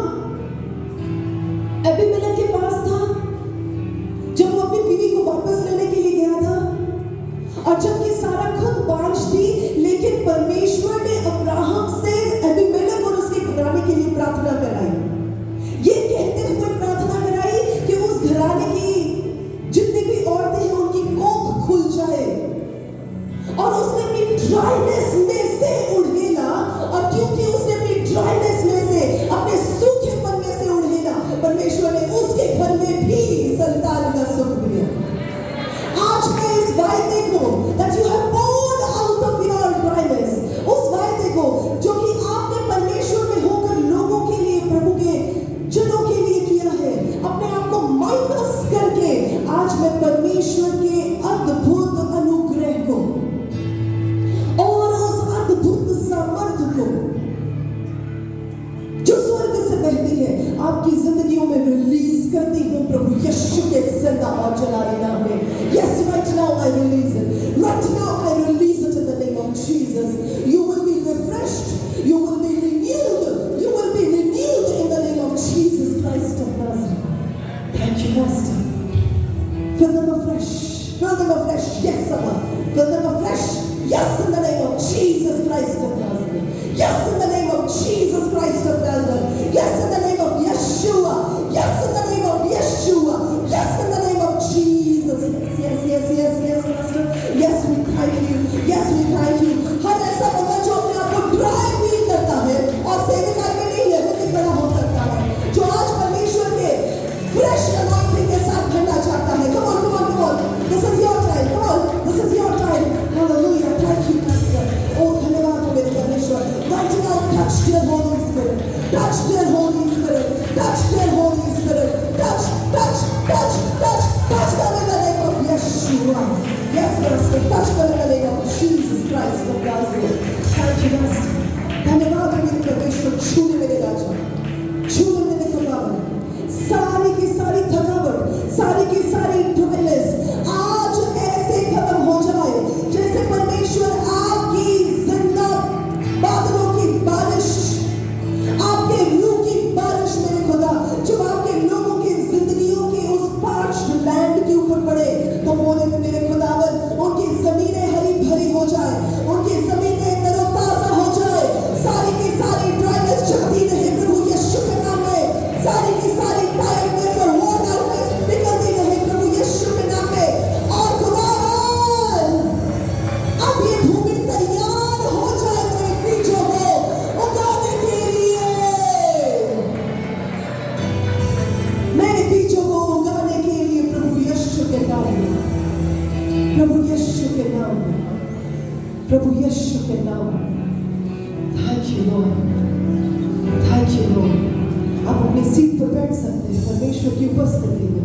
अबीमेलेक के पास था जब वो अपनी बीवी को वापस लेने के लिए गया था, और जबकि सारा खुद बांझ थी, लेकिन परमेश्वर ने अब्राहम से अबीमेलेक और उसके घराने के लिए प्रार्थना कराई। ये कहते हुए प्रार्थना कराई कि उस घराने की जितनी भी औरतें हैं उनकी कोख खुल जाए, और उसने अपनी ड्राइनेस में से उड़ेला, और क्योंकि उसने अपनी ड्राइनेस में से, अपने सूखेपन में से उड़ेला, परमेश्वर ने उसके घर में भी संतान का सुख दिया। आज मैं इस वायदे को that you have poured out of your dryness, उस वायदे को जो कि आपने परमेश्वर में होकर लोगों के लिए, प्रभु के जनों के लिए किया है, अपने आप को माइनस करके, आज मैं परमेश्वर के अद्भुत अनुग्रह को और उस अद्भुत सामर्थ्य को जो स्वर्ग से बहती है आपकी जिंदगियों में रिलीज करती हूँ प्रभु यीशु के जिंदा और जलाली नाम में। Yes, right now I release it. Right now I release it in the name of Jesus. You will be refreshed. You will be renewed. You will be renewed in the name of Jesus Christ of Nazareth. Thank you, Master. Fill them afresh. Fill them afresh. Yes, someone. Fill them afresh. Yes, in the name of Jesus Christ of Nazareth. Yes, in the name of Jesus Christ of Nazareth. Yes, in the name of Yeshua. Yes, in the name of Yeshua. Yes, in the name of Jesus. Yes, yes, yes, yes, Master. Yes, we thank you. Yes, we thank you. हर ऐसा बंदा जो अपने आप को dry feel करता है और सेविका के नहीं है, वो भी खड़ा हो सकता है, जो आज परमेश्वर के फ्रेश अनॉइंटिंग के साथ भरना चाहता है। Come on, come on, come on. This is your time. Come on, this is your time. Hallelujah. Thank you, Master. Oh, धन्यवाद हो मेरे परमेश्वर। Right now, touch their Holy Spirit. Touch their Holy Spirit. Touch their Holy Spirit. Touch, touch, touch, touch, touch them in the name of Yeshua. Yes, Master. Touch them in the name of Jesus Christ of Nazareth. Thank you, Master. धन्यवाद हो मेरे परमेश्वर। छूने मेरे राजा, छूने मेरे खुदावन। सारी की सारी थकावट, सारी की सारी ड्राइनेस आज ऐसे खत्म हो जाए जैसे परमेश्वर आपकी जिंदा बादलों की बारिश, आपके रूह की बारिश मेरे खुदा, जब आपके लोगों की जिंदगियों की उस पार्च्ड लैंड के ऊपर पड़े, तो बोले मेरे खुदावन उनकी जमीनें हरी भरी हो जाए, उनकी जमीनें तरोताजा हो जाए, सारी की सारी ड्राइनेस चलती रहे प्रभु यीशु के नाम में, सारी की सारी टायर्डनेस और वर्न आउटनेस निकलती रहे प्रभु यीशु के नाम में। और खुदावन अब ये भूमि तैयार हो जाए मेरे बीजों को उगाने के लिए, मेरे बीजों को उगाने के लिए प्रभु यीशु के नाम में, प्रभु यीशु के नाम में, प्रभु यीशु के नाम में। Thank you Lord, thank you Lord. आप अपने सीट पर बैठ सकते हैं परमेश्वर की उपस्थिति में।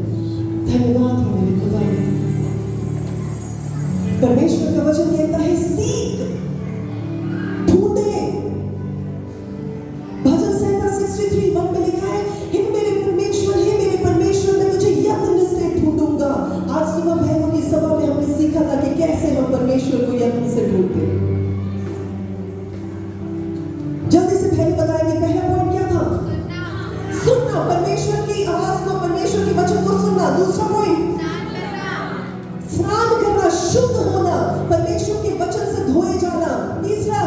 धन्यवाद हो मेरे खुदा। परमेश्वर का वचन कहता है सीख, ढूंढे। भजन संहिता 63:1 में लिखा है, हे मेरे परमेश्वर मैं तुझे यत्न से ढूंढूंगा। आज सुबह बहनों की सभा में हमने सीखा था कि कैसे हम परमेश्वर को यत्न से ढूंढते। जल्दी से बहन बताएंगे पहला पॉइंट क्या था? सुनना, परमेश्वर की आवाज को, परमेश्वर के वचन को सुनना। दूसरा पॉइंट स्नान करना, शुद्ध होना, परमेश्वर के वचन से धोए जाना। तीसरा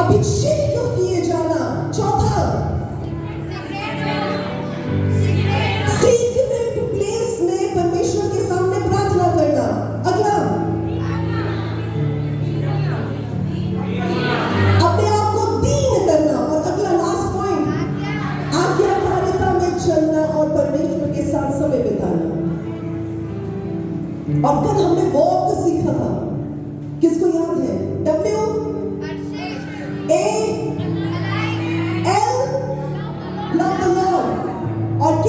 अभिषेक किए जाना। चौथा सीक्रेट प्लेस में परमेश्वर के सामने प्रार्थना करना। अगला अपने आप को दीन करना। और अगला लास्ट पॉइंट आज्ञाकारिता में चलना और परमेश्वर के साथ समय बिताना। और कल हमने वॉक सीखा था, किसको याद है? WAL love the Lord और K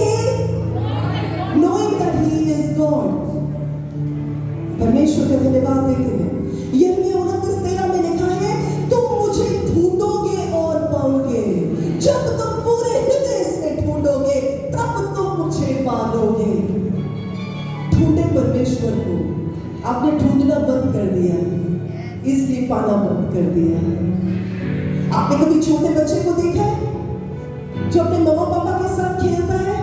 knowing that he is God। परमेश्वर का धन्यवाद देते हैं। यिर्मयाह 29:13 में लिखा है, तुम मुझे ढूंढोगे और पाओगे, जब तुम पूरे हृदय से ढूंढोगे तब तुम मुझे पाओगे। ढूंढे परमेश्वर को। आपने ढूंढना बंद कर दिया, इसलिए पाना बंद कर दिया। आपने कभी छोटे बच्चे को देखा है जो अपने मम्मा पापा के साथ खेलता है?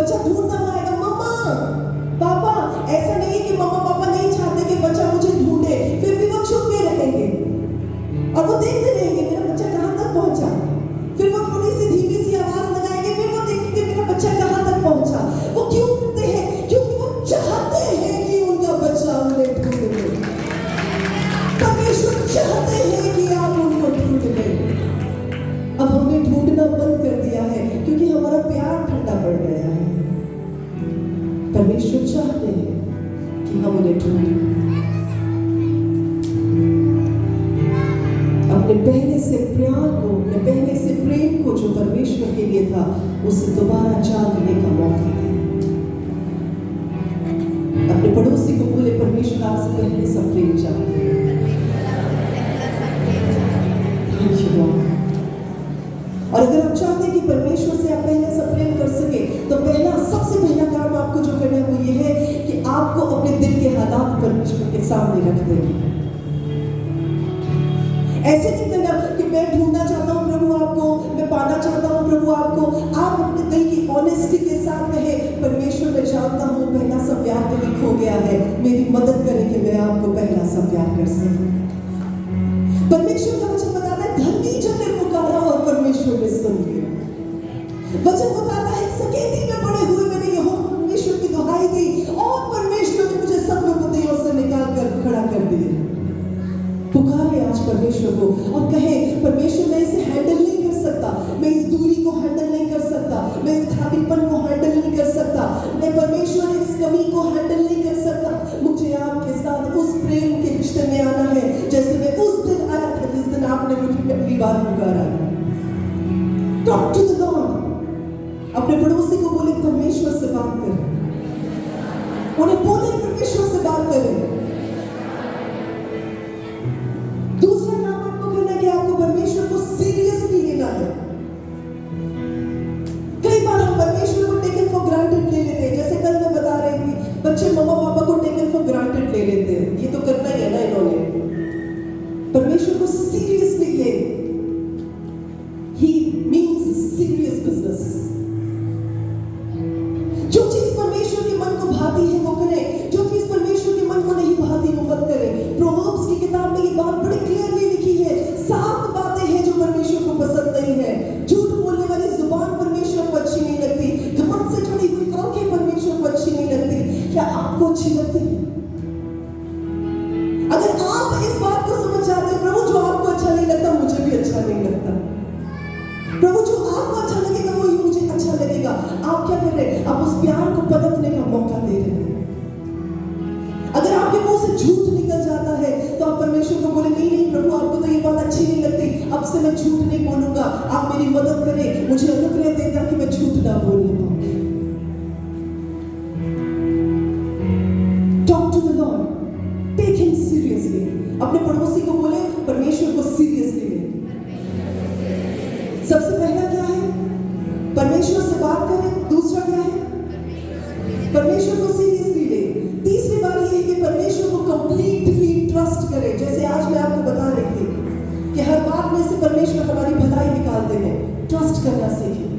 बच्चा ढूंढता हुआ आएगा, मम्मा पापा। ऐसा नहीं कि मम्मा पापा नहीं चाहते कि बच्चा मुझे ढूंढे, फिर भी वो छुप के रहेंगे और वो देखते रहेंगे मेरा बच्चा कहां तक पहुंचा। फिर वो थोड़ी सी धीमी सी आवाज लगाएंगे, फिर वो देखेंगे मेरा बच्चा कहां तक पहुंचा। वो क्यों करते हैं? क्योंकि वो चाहते हैं कि उनका बच्चा उन्हें ढूंढ ले। परमेश्वर चाहते हैं कि आप उनको ढूंढ ले। अब हमने ढूंढना बंद कर दिया है क्योंकि हमारा प्यार ठंडा पड़ गया है। परमेश्वर चाहते हैं कि हम उन्हें ढूंढें। अपने पहले से प्यार को, अपने पहले से प्रेम को जो परमेश्वर के लिए था, उसे दोबारा जानने का मौका है। अपने पड़ोसी को बोले, परमेश्वर आपसे पहले से प्रेम चाहते हैं। और अगर आप चाहते हैं कि परमेश्वर से आप पहले से प्रेम कर सके, तो सबसे पहला काम आपको जो करना है वो ये है कि आपको अपने दिल के हालात परमेश्वर के सामने रख देंगे। ऐसे नहीं करना कि मैं ढूंढना चाहता हूँ प्रभु आपको, मैं पाना चाहता हूँ प्रभु आपको। आप अपने दिल की ऑनेस्टी के साथ कहे, परमेश्वर मैं जानता हूँ पहला सा प्यार तो भी खो गया है, मेरी मदद करें कि मैं आपको पहला सा प्यार कर सकूं। परमेश्वर का वचन बताता है, धरती जब ने पुकारा और परमेश्वर ने सुन लिया। वचन बताता है, सकेती में पड़े हुए मैंने यहोवा परमेश्वर की दुहाई दी और परमेश्वर ने मुझे सब विपत्तियों से निकाल कर खड़ा कर दिया। पुकारे आज परमेश्वर को और कहे, परमेश्वर मैं इसे हैंडल नहीं कर सकता, मैं इस दूरी को हैंडल नहीं कर सकता, मैं इस खालीपन को हैंडल नहीं कर सकता, मैं परमेश्वर इस कमी को हैंडल नहीं कर सकता। मुझे आपके साथ उस प्रेम के रिश्ते में आना है जैसे मैं उस दिन आया था जिस दिन आपने मुझे पहली बार पुकारा। Talk to the Lord. अपने पड़ोसी को बोले, परमेश्वर से बात करें। उन्हें बोले, परमेश्वर से बात करें। दूसरा काम आपको करना है कि आपको परमेश्वर को सीरियसली लेना है। कई बार हम परमेश्वर को टेकन फॉर ग्रांटेड ले लेते हैं। जैसे कल मैं बता रही थी, बच्चे मम्मा पापा को टेकन फॉर ग्रांटेड ले लेते हैं, ये तो करना ही है ना इन्होंने। परमेश्वर को सीरियसली ले। He means serious business। जो चीज परमेश्वर के मन को भाती है वो करें, जो चीज परमेश्वर के मन को नहीं भाती वो मत करें। प्रोवर्ब्स की किताब में ये बात बड़ी क्लियरली लिखी है, 7 बातें हैं जो परमेश्वर को पसंद नहीं है। झूठ बोलने वाली जुबान परमेश्वर को अच्छी नहीं लगती, घमंड से जुड़ी हुई आंखें परमेश्वर को अच्छी नहीं लगती। क्या आपको अच्छी लगती है? अगर आप इस बात को समझ जाते हैं, प्रभु जो आपको अच्छा नहीं लगता मुझे भी अच्छा नहीं लगता, प्रभु जो आपको अच्छा लगेगा वही मुझे अच्छा लगेगा, आप क्या कर रहे हैं? आप उस प्यार को पनपने का मौका दे रहे हैं। अगर आपके मुंह से झूठ निकल जाता है तो आप परमेश्वर को बोले, नहीं नहीं प्रभु आपको तो ये बात अच्छी नहीं लगती, अब से मैं झूठ नहीं बोलूंगा, आप मेरी मदद करें, मुझे अनुग्रह दें ताकि मैं झूठ ना बोलूं। Talk to the Lord, take him seriously. अपने पड़ोसी को बोले, परमेश्वर को सीरियसली ले। सबसे पहला क्या है? परमेश्वर से बात करें। दूसरा क्या है? परमेश्वर को सीरियसली ले। तीसरी बात यह है कि परमेश्वर को कंप्लीटली ट्रस्ट करें। जैसे आज मैं आपको बता रही थी कि हर बात में से परमेश्वर हमारी भलाई निकालते हैं। ट्रस्ट करना सीखें।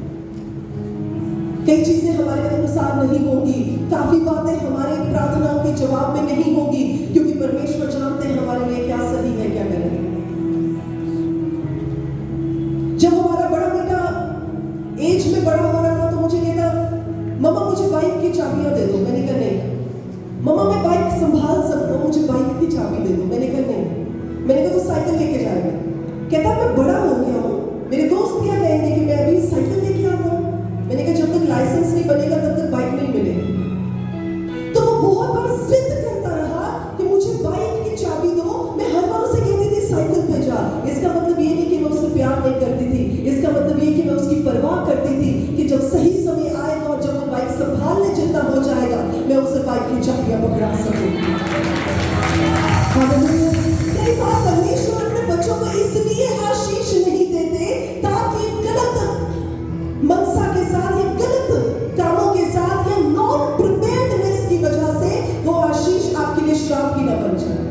कई चीजें हमारे अनुसार नहीं होंगी, काफी बातें हमारे प्रार्थनाओं के जवाब में नहीं होंगी, क्योंकि परमेश्वर जानते हैं हमारे लिए क्या सही है, क्या गलत है। जब हमारा बड़ा बेटा एज में बड़ा हो रहा था तो मुझे कहता, मम्मा मुझे बाइक की चाबियां दे दो। मैंने कहा नहीं। मम्मा मैं बाइक संभाल सकता हूँ, मुझे बाइक की चाबी दे दो। मैंने कहा नहीं। मैंने कहा तो साइकिल लेके जाएगा। कहता मैं बड़ा हो गया हूँ, मेरे दोस्त क्या कहेंगे कि मैं अभी साइकिल लेके आता हूँ। मैंने कहा जब तक लाइसेंस नहीं बनेगा तब तक बाइक नहीं मिलेगी। तो वो बहुत बार जिद करता रहा कि मुझे बाइक की चाबी दो। मैं हर बार उसे कहती थी साइकिल पे जा। इसका मतलब ये नहीं कि मैं उससे प्यार नहीं करती थी, इसका मतलब ये कि मैं उसकी परवाह करती थी कि जब सही समय आएगा और जब वो बाइक संभालने जितना हो जाएगा मैं उसे बाइक की चाबियां पकड़ा सकूंगी। कई बार परमेश्वर अपने बच्चों को इसलिए आशीष नहीं देते ताकि गलत मनसा के साथ या गलत कामों के साथ या नॉन प्रिपेयर्डनेस की वजह से वो आशीष आपके लिए श्राप ही न बन जाए।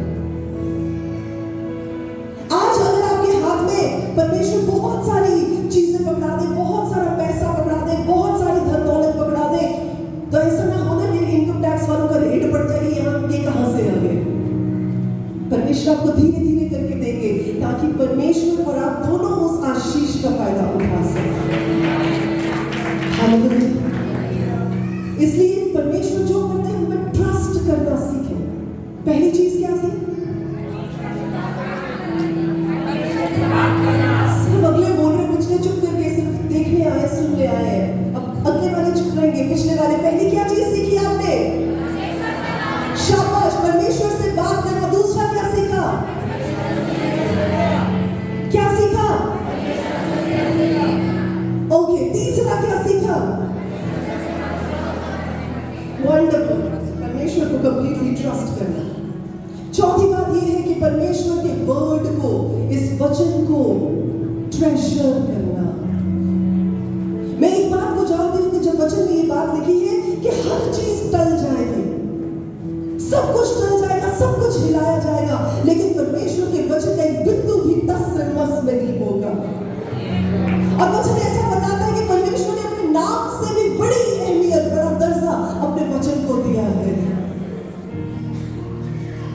आज अगर आपके हाथ में परमेश्वर बहुत सारी चीजें पकड़ा दे, बहुत सारा पैसा पकड़ा दे, बहुत सारी धन दौलत पकड़ा दे, परमेश्वर जो करते हैं उनमें ट्रस्ट करना सीखें। पहली चीज क्या थी? सिर्फ अगले बोल रहे, पिछले चुप करके सिर्फ देखने आए, सुनने आए हैं। अब अगले वाले चुप रहेंगे, पिछले वाले। पहली क्या चीज सीखी आपने? शाबाश, परमेश्वर से बात करना। दूसरा क्या सीखा? क्या सीखा? ओके, तीसरा क्या सीखा? वंडरफुल, परमेश्वर को कंप्लीटली ट्रस्ट करना। चौथी बात यह है कि परमेश्वर के वर्ड को, इस वचन को ट्रेजर करना। मैं एक बात को जानती हूं कि जब वचन में ये बात लिखी है कि हर चीज टल जाएगी, सब कुछ टल जाएगा, सब कुछ हिलाया जाएगा, लेकिन परमेश्वर के वचन का एक बिंदु भी टस से मस में नहीं होगा। और वचन ऐसा बताता है कि परमेश्वर ने अपने नाम से भी बड़ी अहमियत, बड़ा दर्जा अपने वचन को दिया है।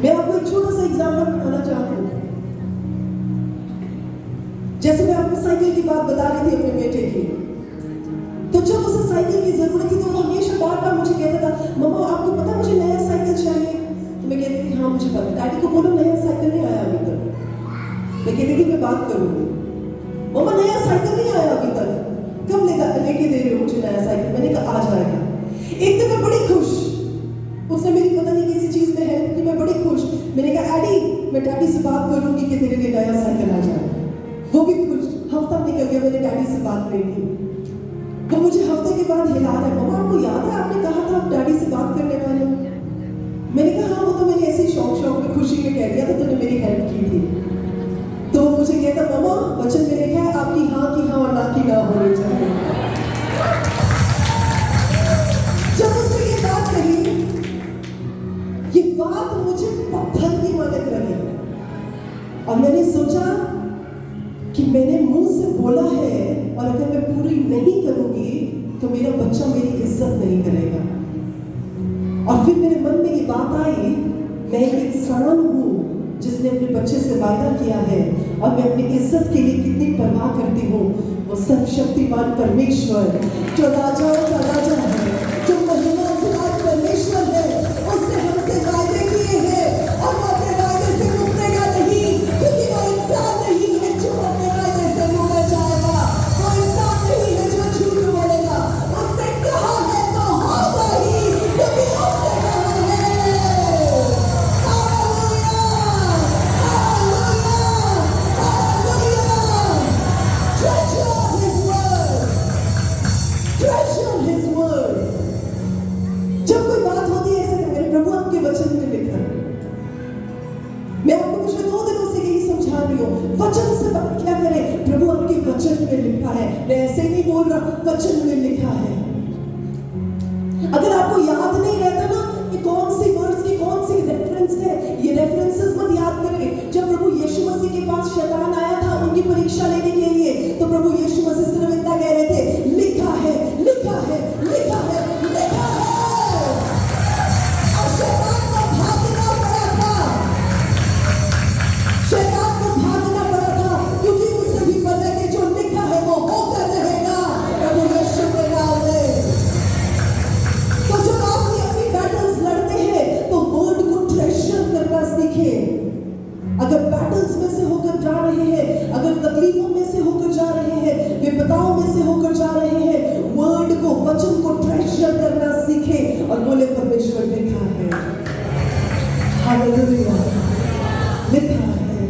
मैं आपको एक छोटा सा एग्जाम्पल बताना चाहती हूँ। जैसे मैं आपको साइकिल की बात बता रही थी अपने बेटे की, तो जब उसे साइकिल की जरूरत थी तो वो हमेशा बार बार मुझे कहता था, मम्मा आपको पता मुझे नया साइकिल चाहिए। तो मैं कहती थी हाँ मुझे पता। डैडी को बोलो नया साइकिल नहीं आया अभी तक। मैं कहती थी मैं बात करूंगी। मम्मा नया साइकिल नहीं आया अभी तक, कब लेके दे रहे हो मुझे नया साइकिल? मैंने कहा आ जाएगा। एक दिन मैं बड़ी खुश, उसने मेरी पता नहीं किसी चीज में हेल्प की, मैं बड़ी खुश। मैंने कहा एडी मैं डैडी से बात करूंगी कि तेरे लिए नया साइकिल आ जाए। वो भी खुश। हफ्ता निकल गया, मैंने डैडी से बात नहीं की। वो मुझे हफ्ते के बाद हिला रहा है, मम्मा आपको याद है आपने कहा था आप डैडी से बात करने वाले हो? मैंने कहा हाँ वो तो मैंने ऐसे शौक में खुशी में कह दिया था, तूने मेरी हेल्प की थी। तो मुझे कहता मम्मा वचन में लिखा है आपकी हाँ की हाँ और ना की ना होनी चाहिए। जब उसने ये बात कही, ये बात मुझे पत्थर की मानक लगी और मैंने सोचा कि मैंने मुंह से बोला है और अगर मैं पूरी नहीं करूंगी तो मेरा बच्चा मेरी इज्जत नहीं करेगा। और फिर मेरे मन में ये बात आई, मैं एक इंसान हूं जिसने अपने बच्चे से वायदा किया है और मैं अपनी इज्जत के लिए कितनी परवाह करती हूँ। वो सर्वशक्तिमान परमेश्वर जो राजाओं का राजा है, जो महिमाओं का परमेश्वर है, उसने हमसे वायदे किए हैं और वो अपने वायदे से मुकरेगा नहीं, क्योंकि वो इंसान नहीं है जो अपने वायदे से मुकर जाएगा। वो इंसान नहीं है जो झूठ बोलेगा। उसने कहा है तो होगा ही, क्योंकि उसने कहा है। जब कोई बात होती है ऐसा करें, प्रभु आपके वचन में लिखा है। मैं आपको पिछले 2 दिनों से यही समझा रही हूँ, वचन से बात क्या करें? प्रभु आपके वचन में लिखा है। मैं ऐसे नहीं बोल रहा, वचन में लिखा है। अगर आपको याद नहीं रहता ना कि कौन सी वर्ड्स की कौन सी रेफरेंस है, ये रेफरेंसेस मत याद करें। जब प्रभु यीशु मसीह के पास शैतान आया था उनकी परीक्षा लेने के लिए, तो प्रभु यीशु मसीह सिर्फ इतना कह रहे थे, लिखा है, लिखा है, लिखा है, लिखा है। और शैतान को भागना पड़ा था, शैतान को भागना पड़ा था, क्योंकि उसे भी पता है कि जो लिखा है वो होकर रहेगा। प्रभु यीशु के नाम में। तो जब आप अपनी बैटल्स लड़ते हैं तो वर्ड को ट्रेजर करना सीखें। अगर बैटल्स में से होकर जा रहे हैं, अगर तकलीफों में से होकर जा रहे हैं, विपदाओं में से होकर जा रहे हैं, वर्ड को, वचन को ट्रेजर करना सीखें और बोले परमेश्वर लिखा है, हालेलुया, लिखा है।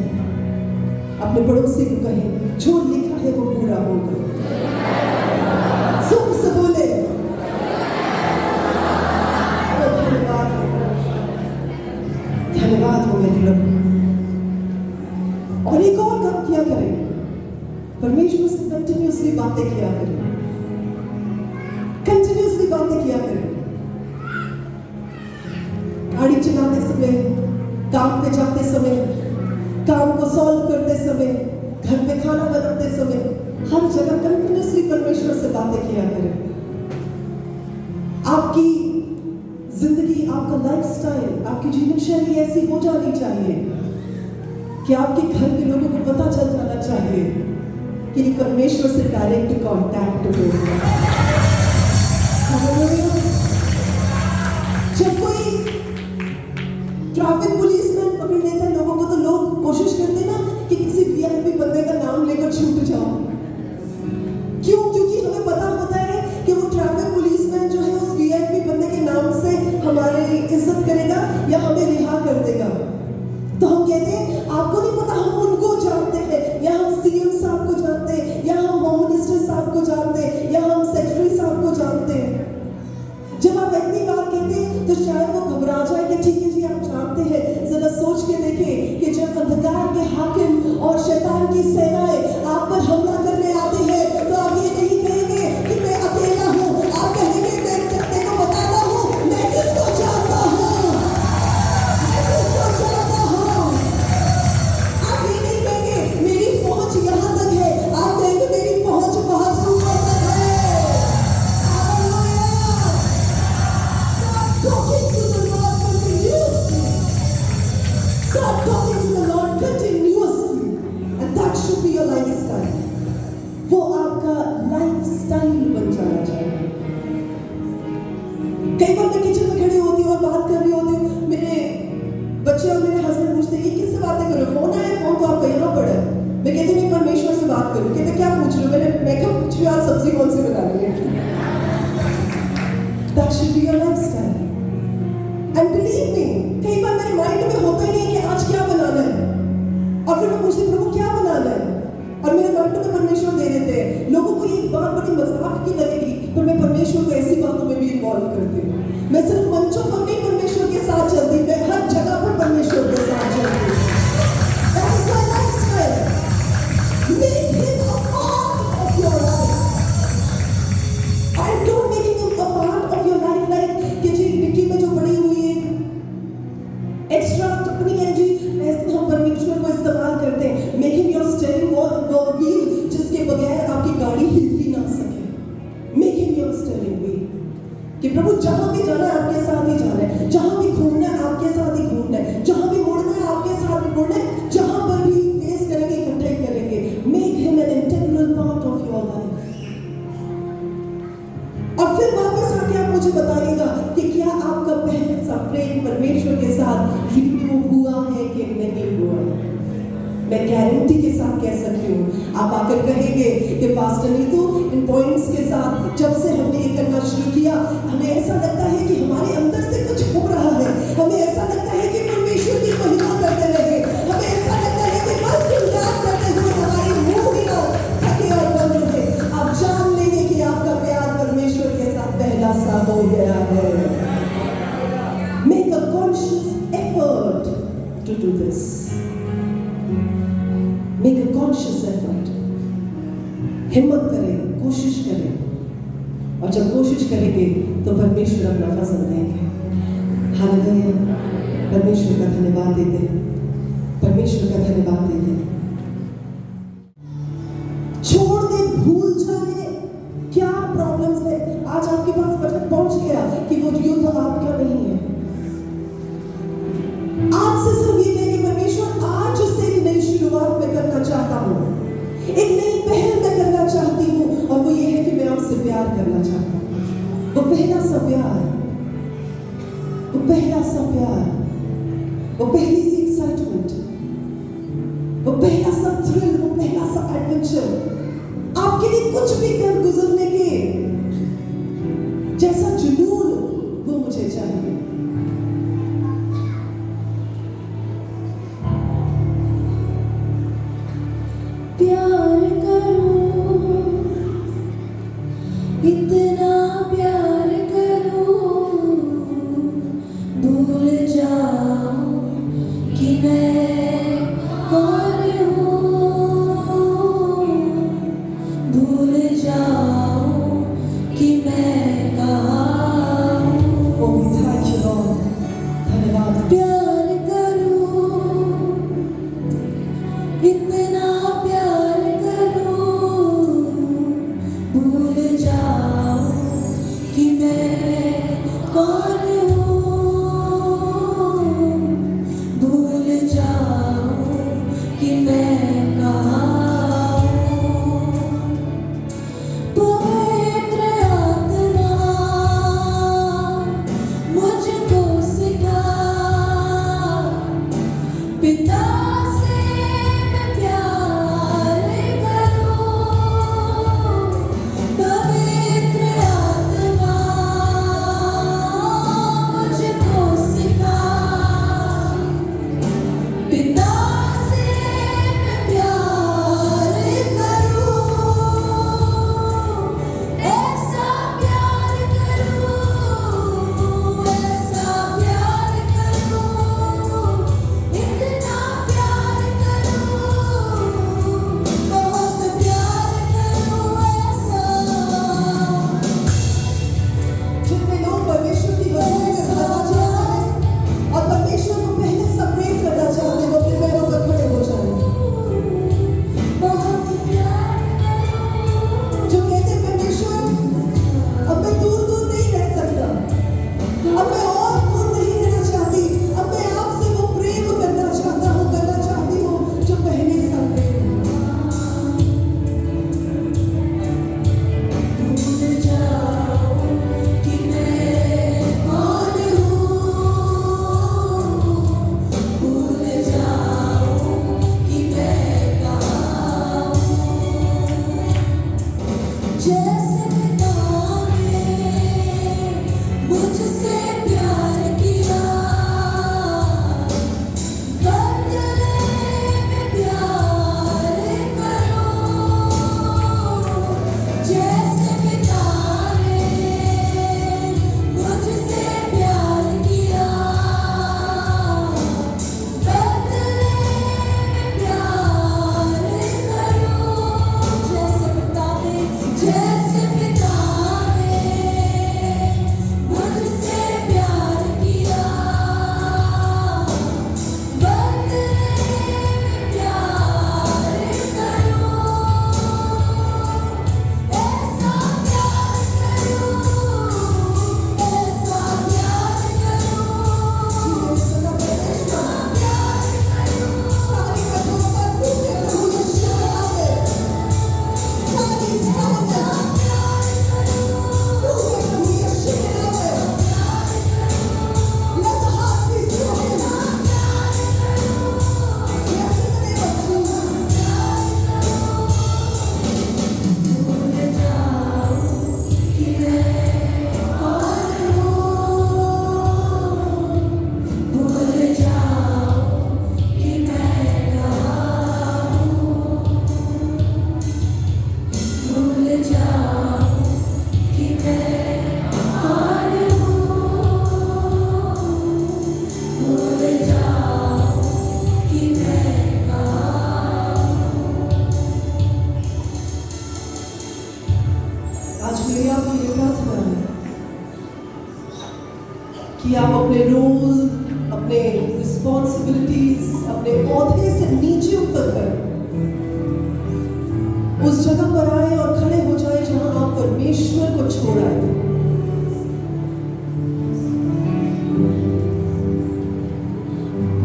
अपने पड़ोसी को कहें जो लिखा है वो पूरा होगा। सुख से बोले धन्यवाद हो मेरे प्रभु। और एक और काम किया करें, परमेश्वर से कंटिन्यूअसली बातें किया करें, कंटिन्यूअसली बातें किया करें। गाड़ी चलाते समय, काम पे जाते समय, काम को सॉल्व करते समय, घर में खाना बनाते समय, हर जगह कंटिन्यूअसली परमेश्वर से बातें किया करें। आपकी जिंदगी, आपका लाइफस्टाइल, आपकी जीवन शैली ऐसी हो जानी चाहिए कि आपके घर के लोगों को पता चल जाना चाहिए कि परमेश्वर से डायरेक्ट कांटेक्ट हो। वो आपका लाइफस्टाइल बन जाना चाहिए। कई बार मैं किचन में खड़ी होती हूँ और बात कर रही होती हूँ, मेरे बच्चे और मेरे हस्बैंड पूछते हैं ये किससे बातें कर रहे हो, फोन आया, फोन तो आपका यहाँ पड़ा है। मैं कहती नहीं परमेश्वर से बात करूँ। कहते क्या पूछ रहे हो? मैं क्या पूछ रही हूँ, आज सब्जी कौन सी बनानी है? That should be your lifestyle. And believe me, कई बार मेरे माइंड में होता ही नहीं कि आज क्या बनाना है, और फिर मैं पूछती प्रभु क्या बनाना है, और मेरे माइंड में परमेश्वर दे देते हैं। लोगों को ये बात बड़ी मजाक की लगेगी, पर मैं परमेश्वर को ऐसी बातों में भी इन्वॉल्व करती हूँ। मैं सिर्फ मंचों पर नहीं परमेश्वर के साथ चलती, मैं हर जगह पर परमेश्वर के साथ चलती हूँ। That is my lifestyle. Make him a part of your life. And don't make him a part of your life like कि जी डिक्की में जो पड़ी हुई है एक्स्ट्रा टिप्पणी है जी, ऐसे हम परमेश्वर को इस्तेमाल करते हैं। Make him your steering wheel जिसके बगैर आपकी गाड़ी हिल भी ना सके। Make him your steering wheel कि प्रभु जहाँ भी जाना है आपके साथ ही जाना है, जहाँ भी घूमना है आपके साथ ही घूमना है, जहाँ भी मुड़ना है आपके साथ ही मुड़ना है, जहाँ पर भी फेस करेंगे इकट्ठे ही करेंगे। Make him an integral part of your life. और फिर वापस आके आप मुझे बताइएगा कि क्या आपका पहले सा प्रेम परमेश्वर के साथ रिन्यू हुआ है कि नहीं हुआ है। मैं गारंटी के साथ कह सकती हूँ, आप आकर कहेंगे कि पास्टर नीतू इन पॉइंट्स के साथ जब से हमने ये करना शुरू किया, हमें ऐसा लगता है कि हमारे अंदर से कुछ हो रहा है, हमें ऐसा लगता है कि परमेश्वर की महिमा करते रहे, हमें ऐसा लगता है कि बस गुणगान करते हुए हमारे मुंह भी ना थके और बंद रहे। आप जान लेंगे कि आपका प्यार परमेश्वर के साथ पहला सा हो गया है। Make a conscious effort to do this. Make a conscious effort. हिम्मत करें, कोशिश करें, और जब कोशिश करेंगे तो परमेश्वर अपना फजल देंगे। हालेलुया। परमेश्वर का धन्यवाद देते हैं, परमेश्वर का धन्यवाद देते हैं। छोड़ दे, भूल जाए क्या प्रॉब्लम्स है। आज आपके पास वचन पहुंच गया कि वो युद्ध आपका नहीं है। आज से सिर्फ ये कहेंगे परमेश्वर आज से एक नई शुरुआत मैं करना चाहता हूँ, एक नई पहल मैं करना चाहती हूँ, और वो ये है कि मैं आपसे प्यार करना चाहता हूँ। वो पहला सा प्यार, वो पहला सा प्यार, वो पहली सी एक्साइटमेंट, वो पहला सा थ्रिल, वो पहला सा एडवेंचर, आपके लिए कुछ भी कर गुजरने के जैसा जुनून, वो मुझे चाहिए। प्यार करो, इतना प्यार करो, भूल जाओ कि मैं कौन हूँ, भूल जाओ मेरी आपकी ये प्रार्थना है कि आप अपने रोल, अपने रिस्पॉन्सिबिलिटीज, अपने औहदे से नीचे उतर कर उस जगह पर आए और खड़े हो जाए जहां आप परमेश्वर को छोड़ आए थे।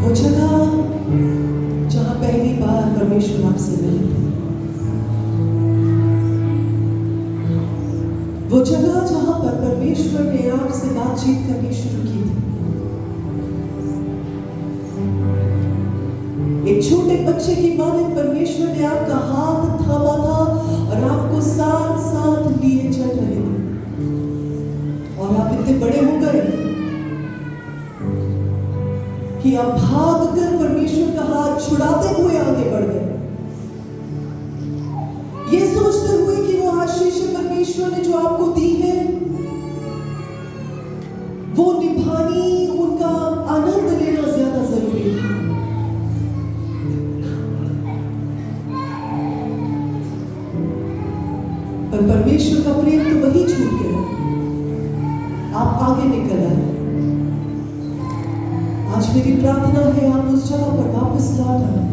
वो जगह जहां पहली बार परमेश्वर आपसे मिले थे, वो जगह जहां पर परमेश्वर ने आपसे बातचीत करनी शुरू की थी। एक छोटे बच्चे की माने परमेश्वर ने आपका हाथ थामा था और आपको साथ साथ लिए चल रहे थे, और आप इतने बड़े हो गए कि आप भागकर परमेश्वर का हाथ छुड़ाते हुए आगे बढ़ गए, ये सोचते हुए कि वो आशीष परमेश्वर ने जो आपको दी है वो निभानी, उनका आनंद लेना ज्यादा जरूरी है। पर परमेश्वर का प्रेम तो वही छूट गया, आप आगे निकल आए। आज मेरी प्रार्थना है आप उस जगह पर वापस लौट आए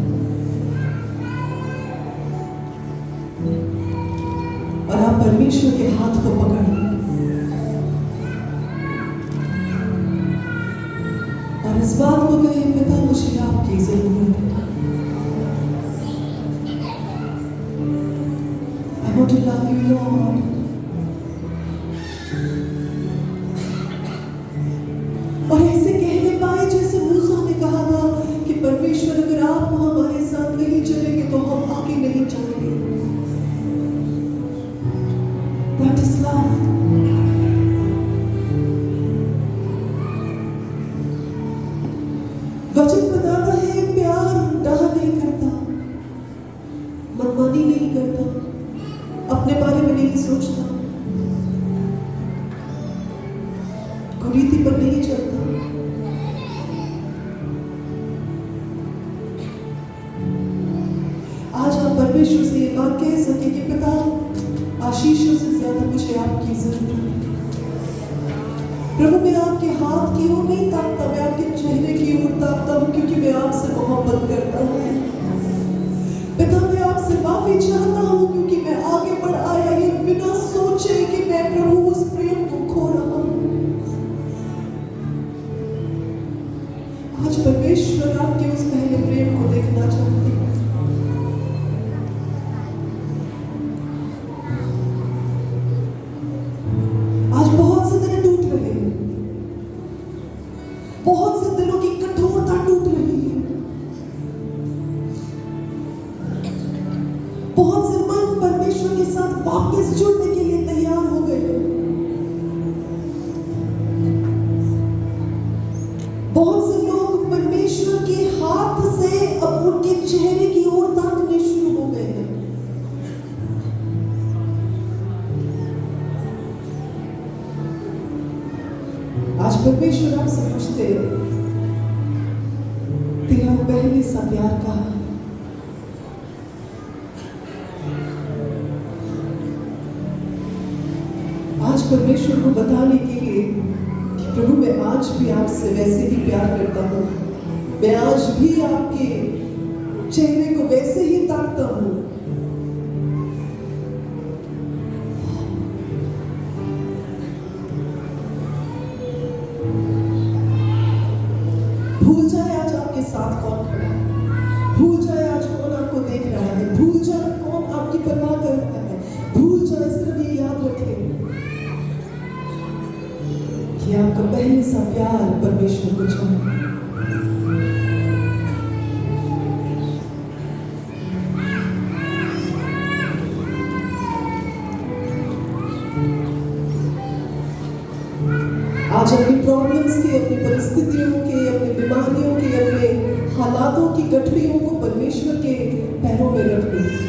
और आप परमेश्वर के हाथ को पकड़ें और इस बात को कहें, पिता मुझे आपकी जरूरत है। I want to love you, Lord. और ऐसे कहने पाए जैसे मूसा ने कहा था कि परमेश्वर अगर आप हमारे साथ नहीं चलेंगे तो हम आगे नहीं चलेंगे। That is love. वचन बताता है प्यार डाह नहीं करता, मनमानी नहीं करता, अपने बारे में नहीं सोचता, कुरीति पर नहीं चलता। आज आप परमेश्वर से ये बात कह सके कि पिता आशीषों से ज्यादा मुझे आपकी जरूरत है। प्रभु मैं आपके हाथ की ओर नहीं ताकता, मैं आपके चेहरे की ओर ताकता हूँ क्योंकि मैं आपसे मोहब्बत करता हूँ। पिता मैं आपसे माफी चाहता हूँ क्योंकि मैं आगे बढ़ आया ये बिना सोचे कि मैं प्रभु उस प्रेम को खो रहा हूँ। आज परमेश्वर आपके उस पहले प्रेम को देखना चाहते हैं। आज बहुत से दिल टूट रहे हैं, बहुत से दिलों की कठोरता टूट रही है, बहुत से मन परमेश्वर के साथ वापस जुड़ने के लिए तैयार हो गए। बहुत से लोग परमेश्वर के हाथ से अब उनके चेहरे की ओर ताकने शुरू हो गए हैं। आज परमेश्वर आपसे पूछते हैं, तेरा पहले सा प्यार कहाँ है? आज परमेश्वर को बताने के लिए कि प्रभु मैं आज भी आपसे वैसे ही प्यार करता हूँ, मैं आज भी आपके चेहरे को वैसे ही ताकता हूँ। भूल जाए आज आपके साथ कौन खड़ा है, भूल जाए आज कौन आपको देख रहा है, भूल जाए कौन आपकी परवाह कर रहा है, भूल जाए, सिर्फ ये याद रखें कि आपका पहले सा प्यार परमेश्वर को चाहिए। आज अपनी प्रॉब्लम्स के, अपनी परिस्थितियों के, अपनी बीमारियों के, अपने हालातों की गठरियों को परमेश्वर के पैरों में रख दो।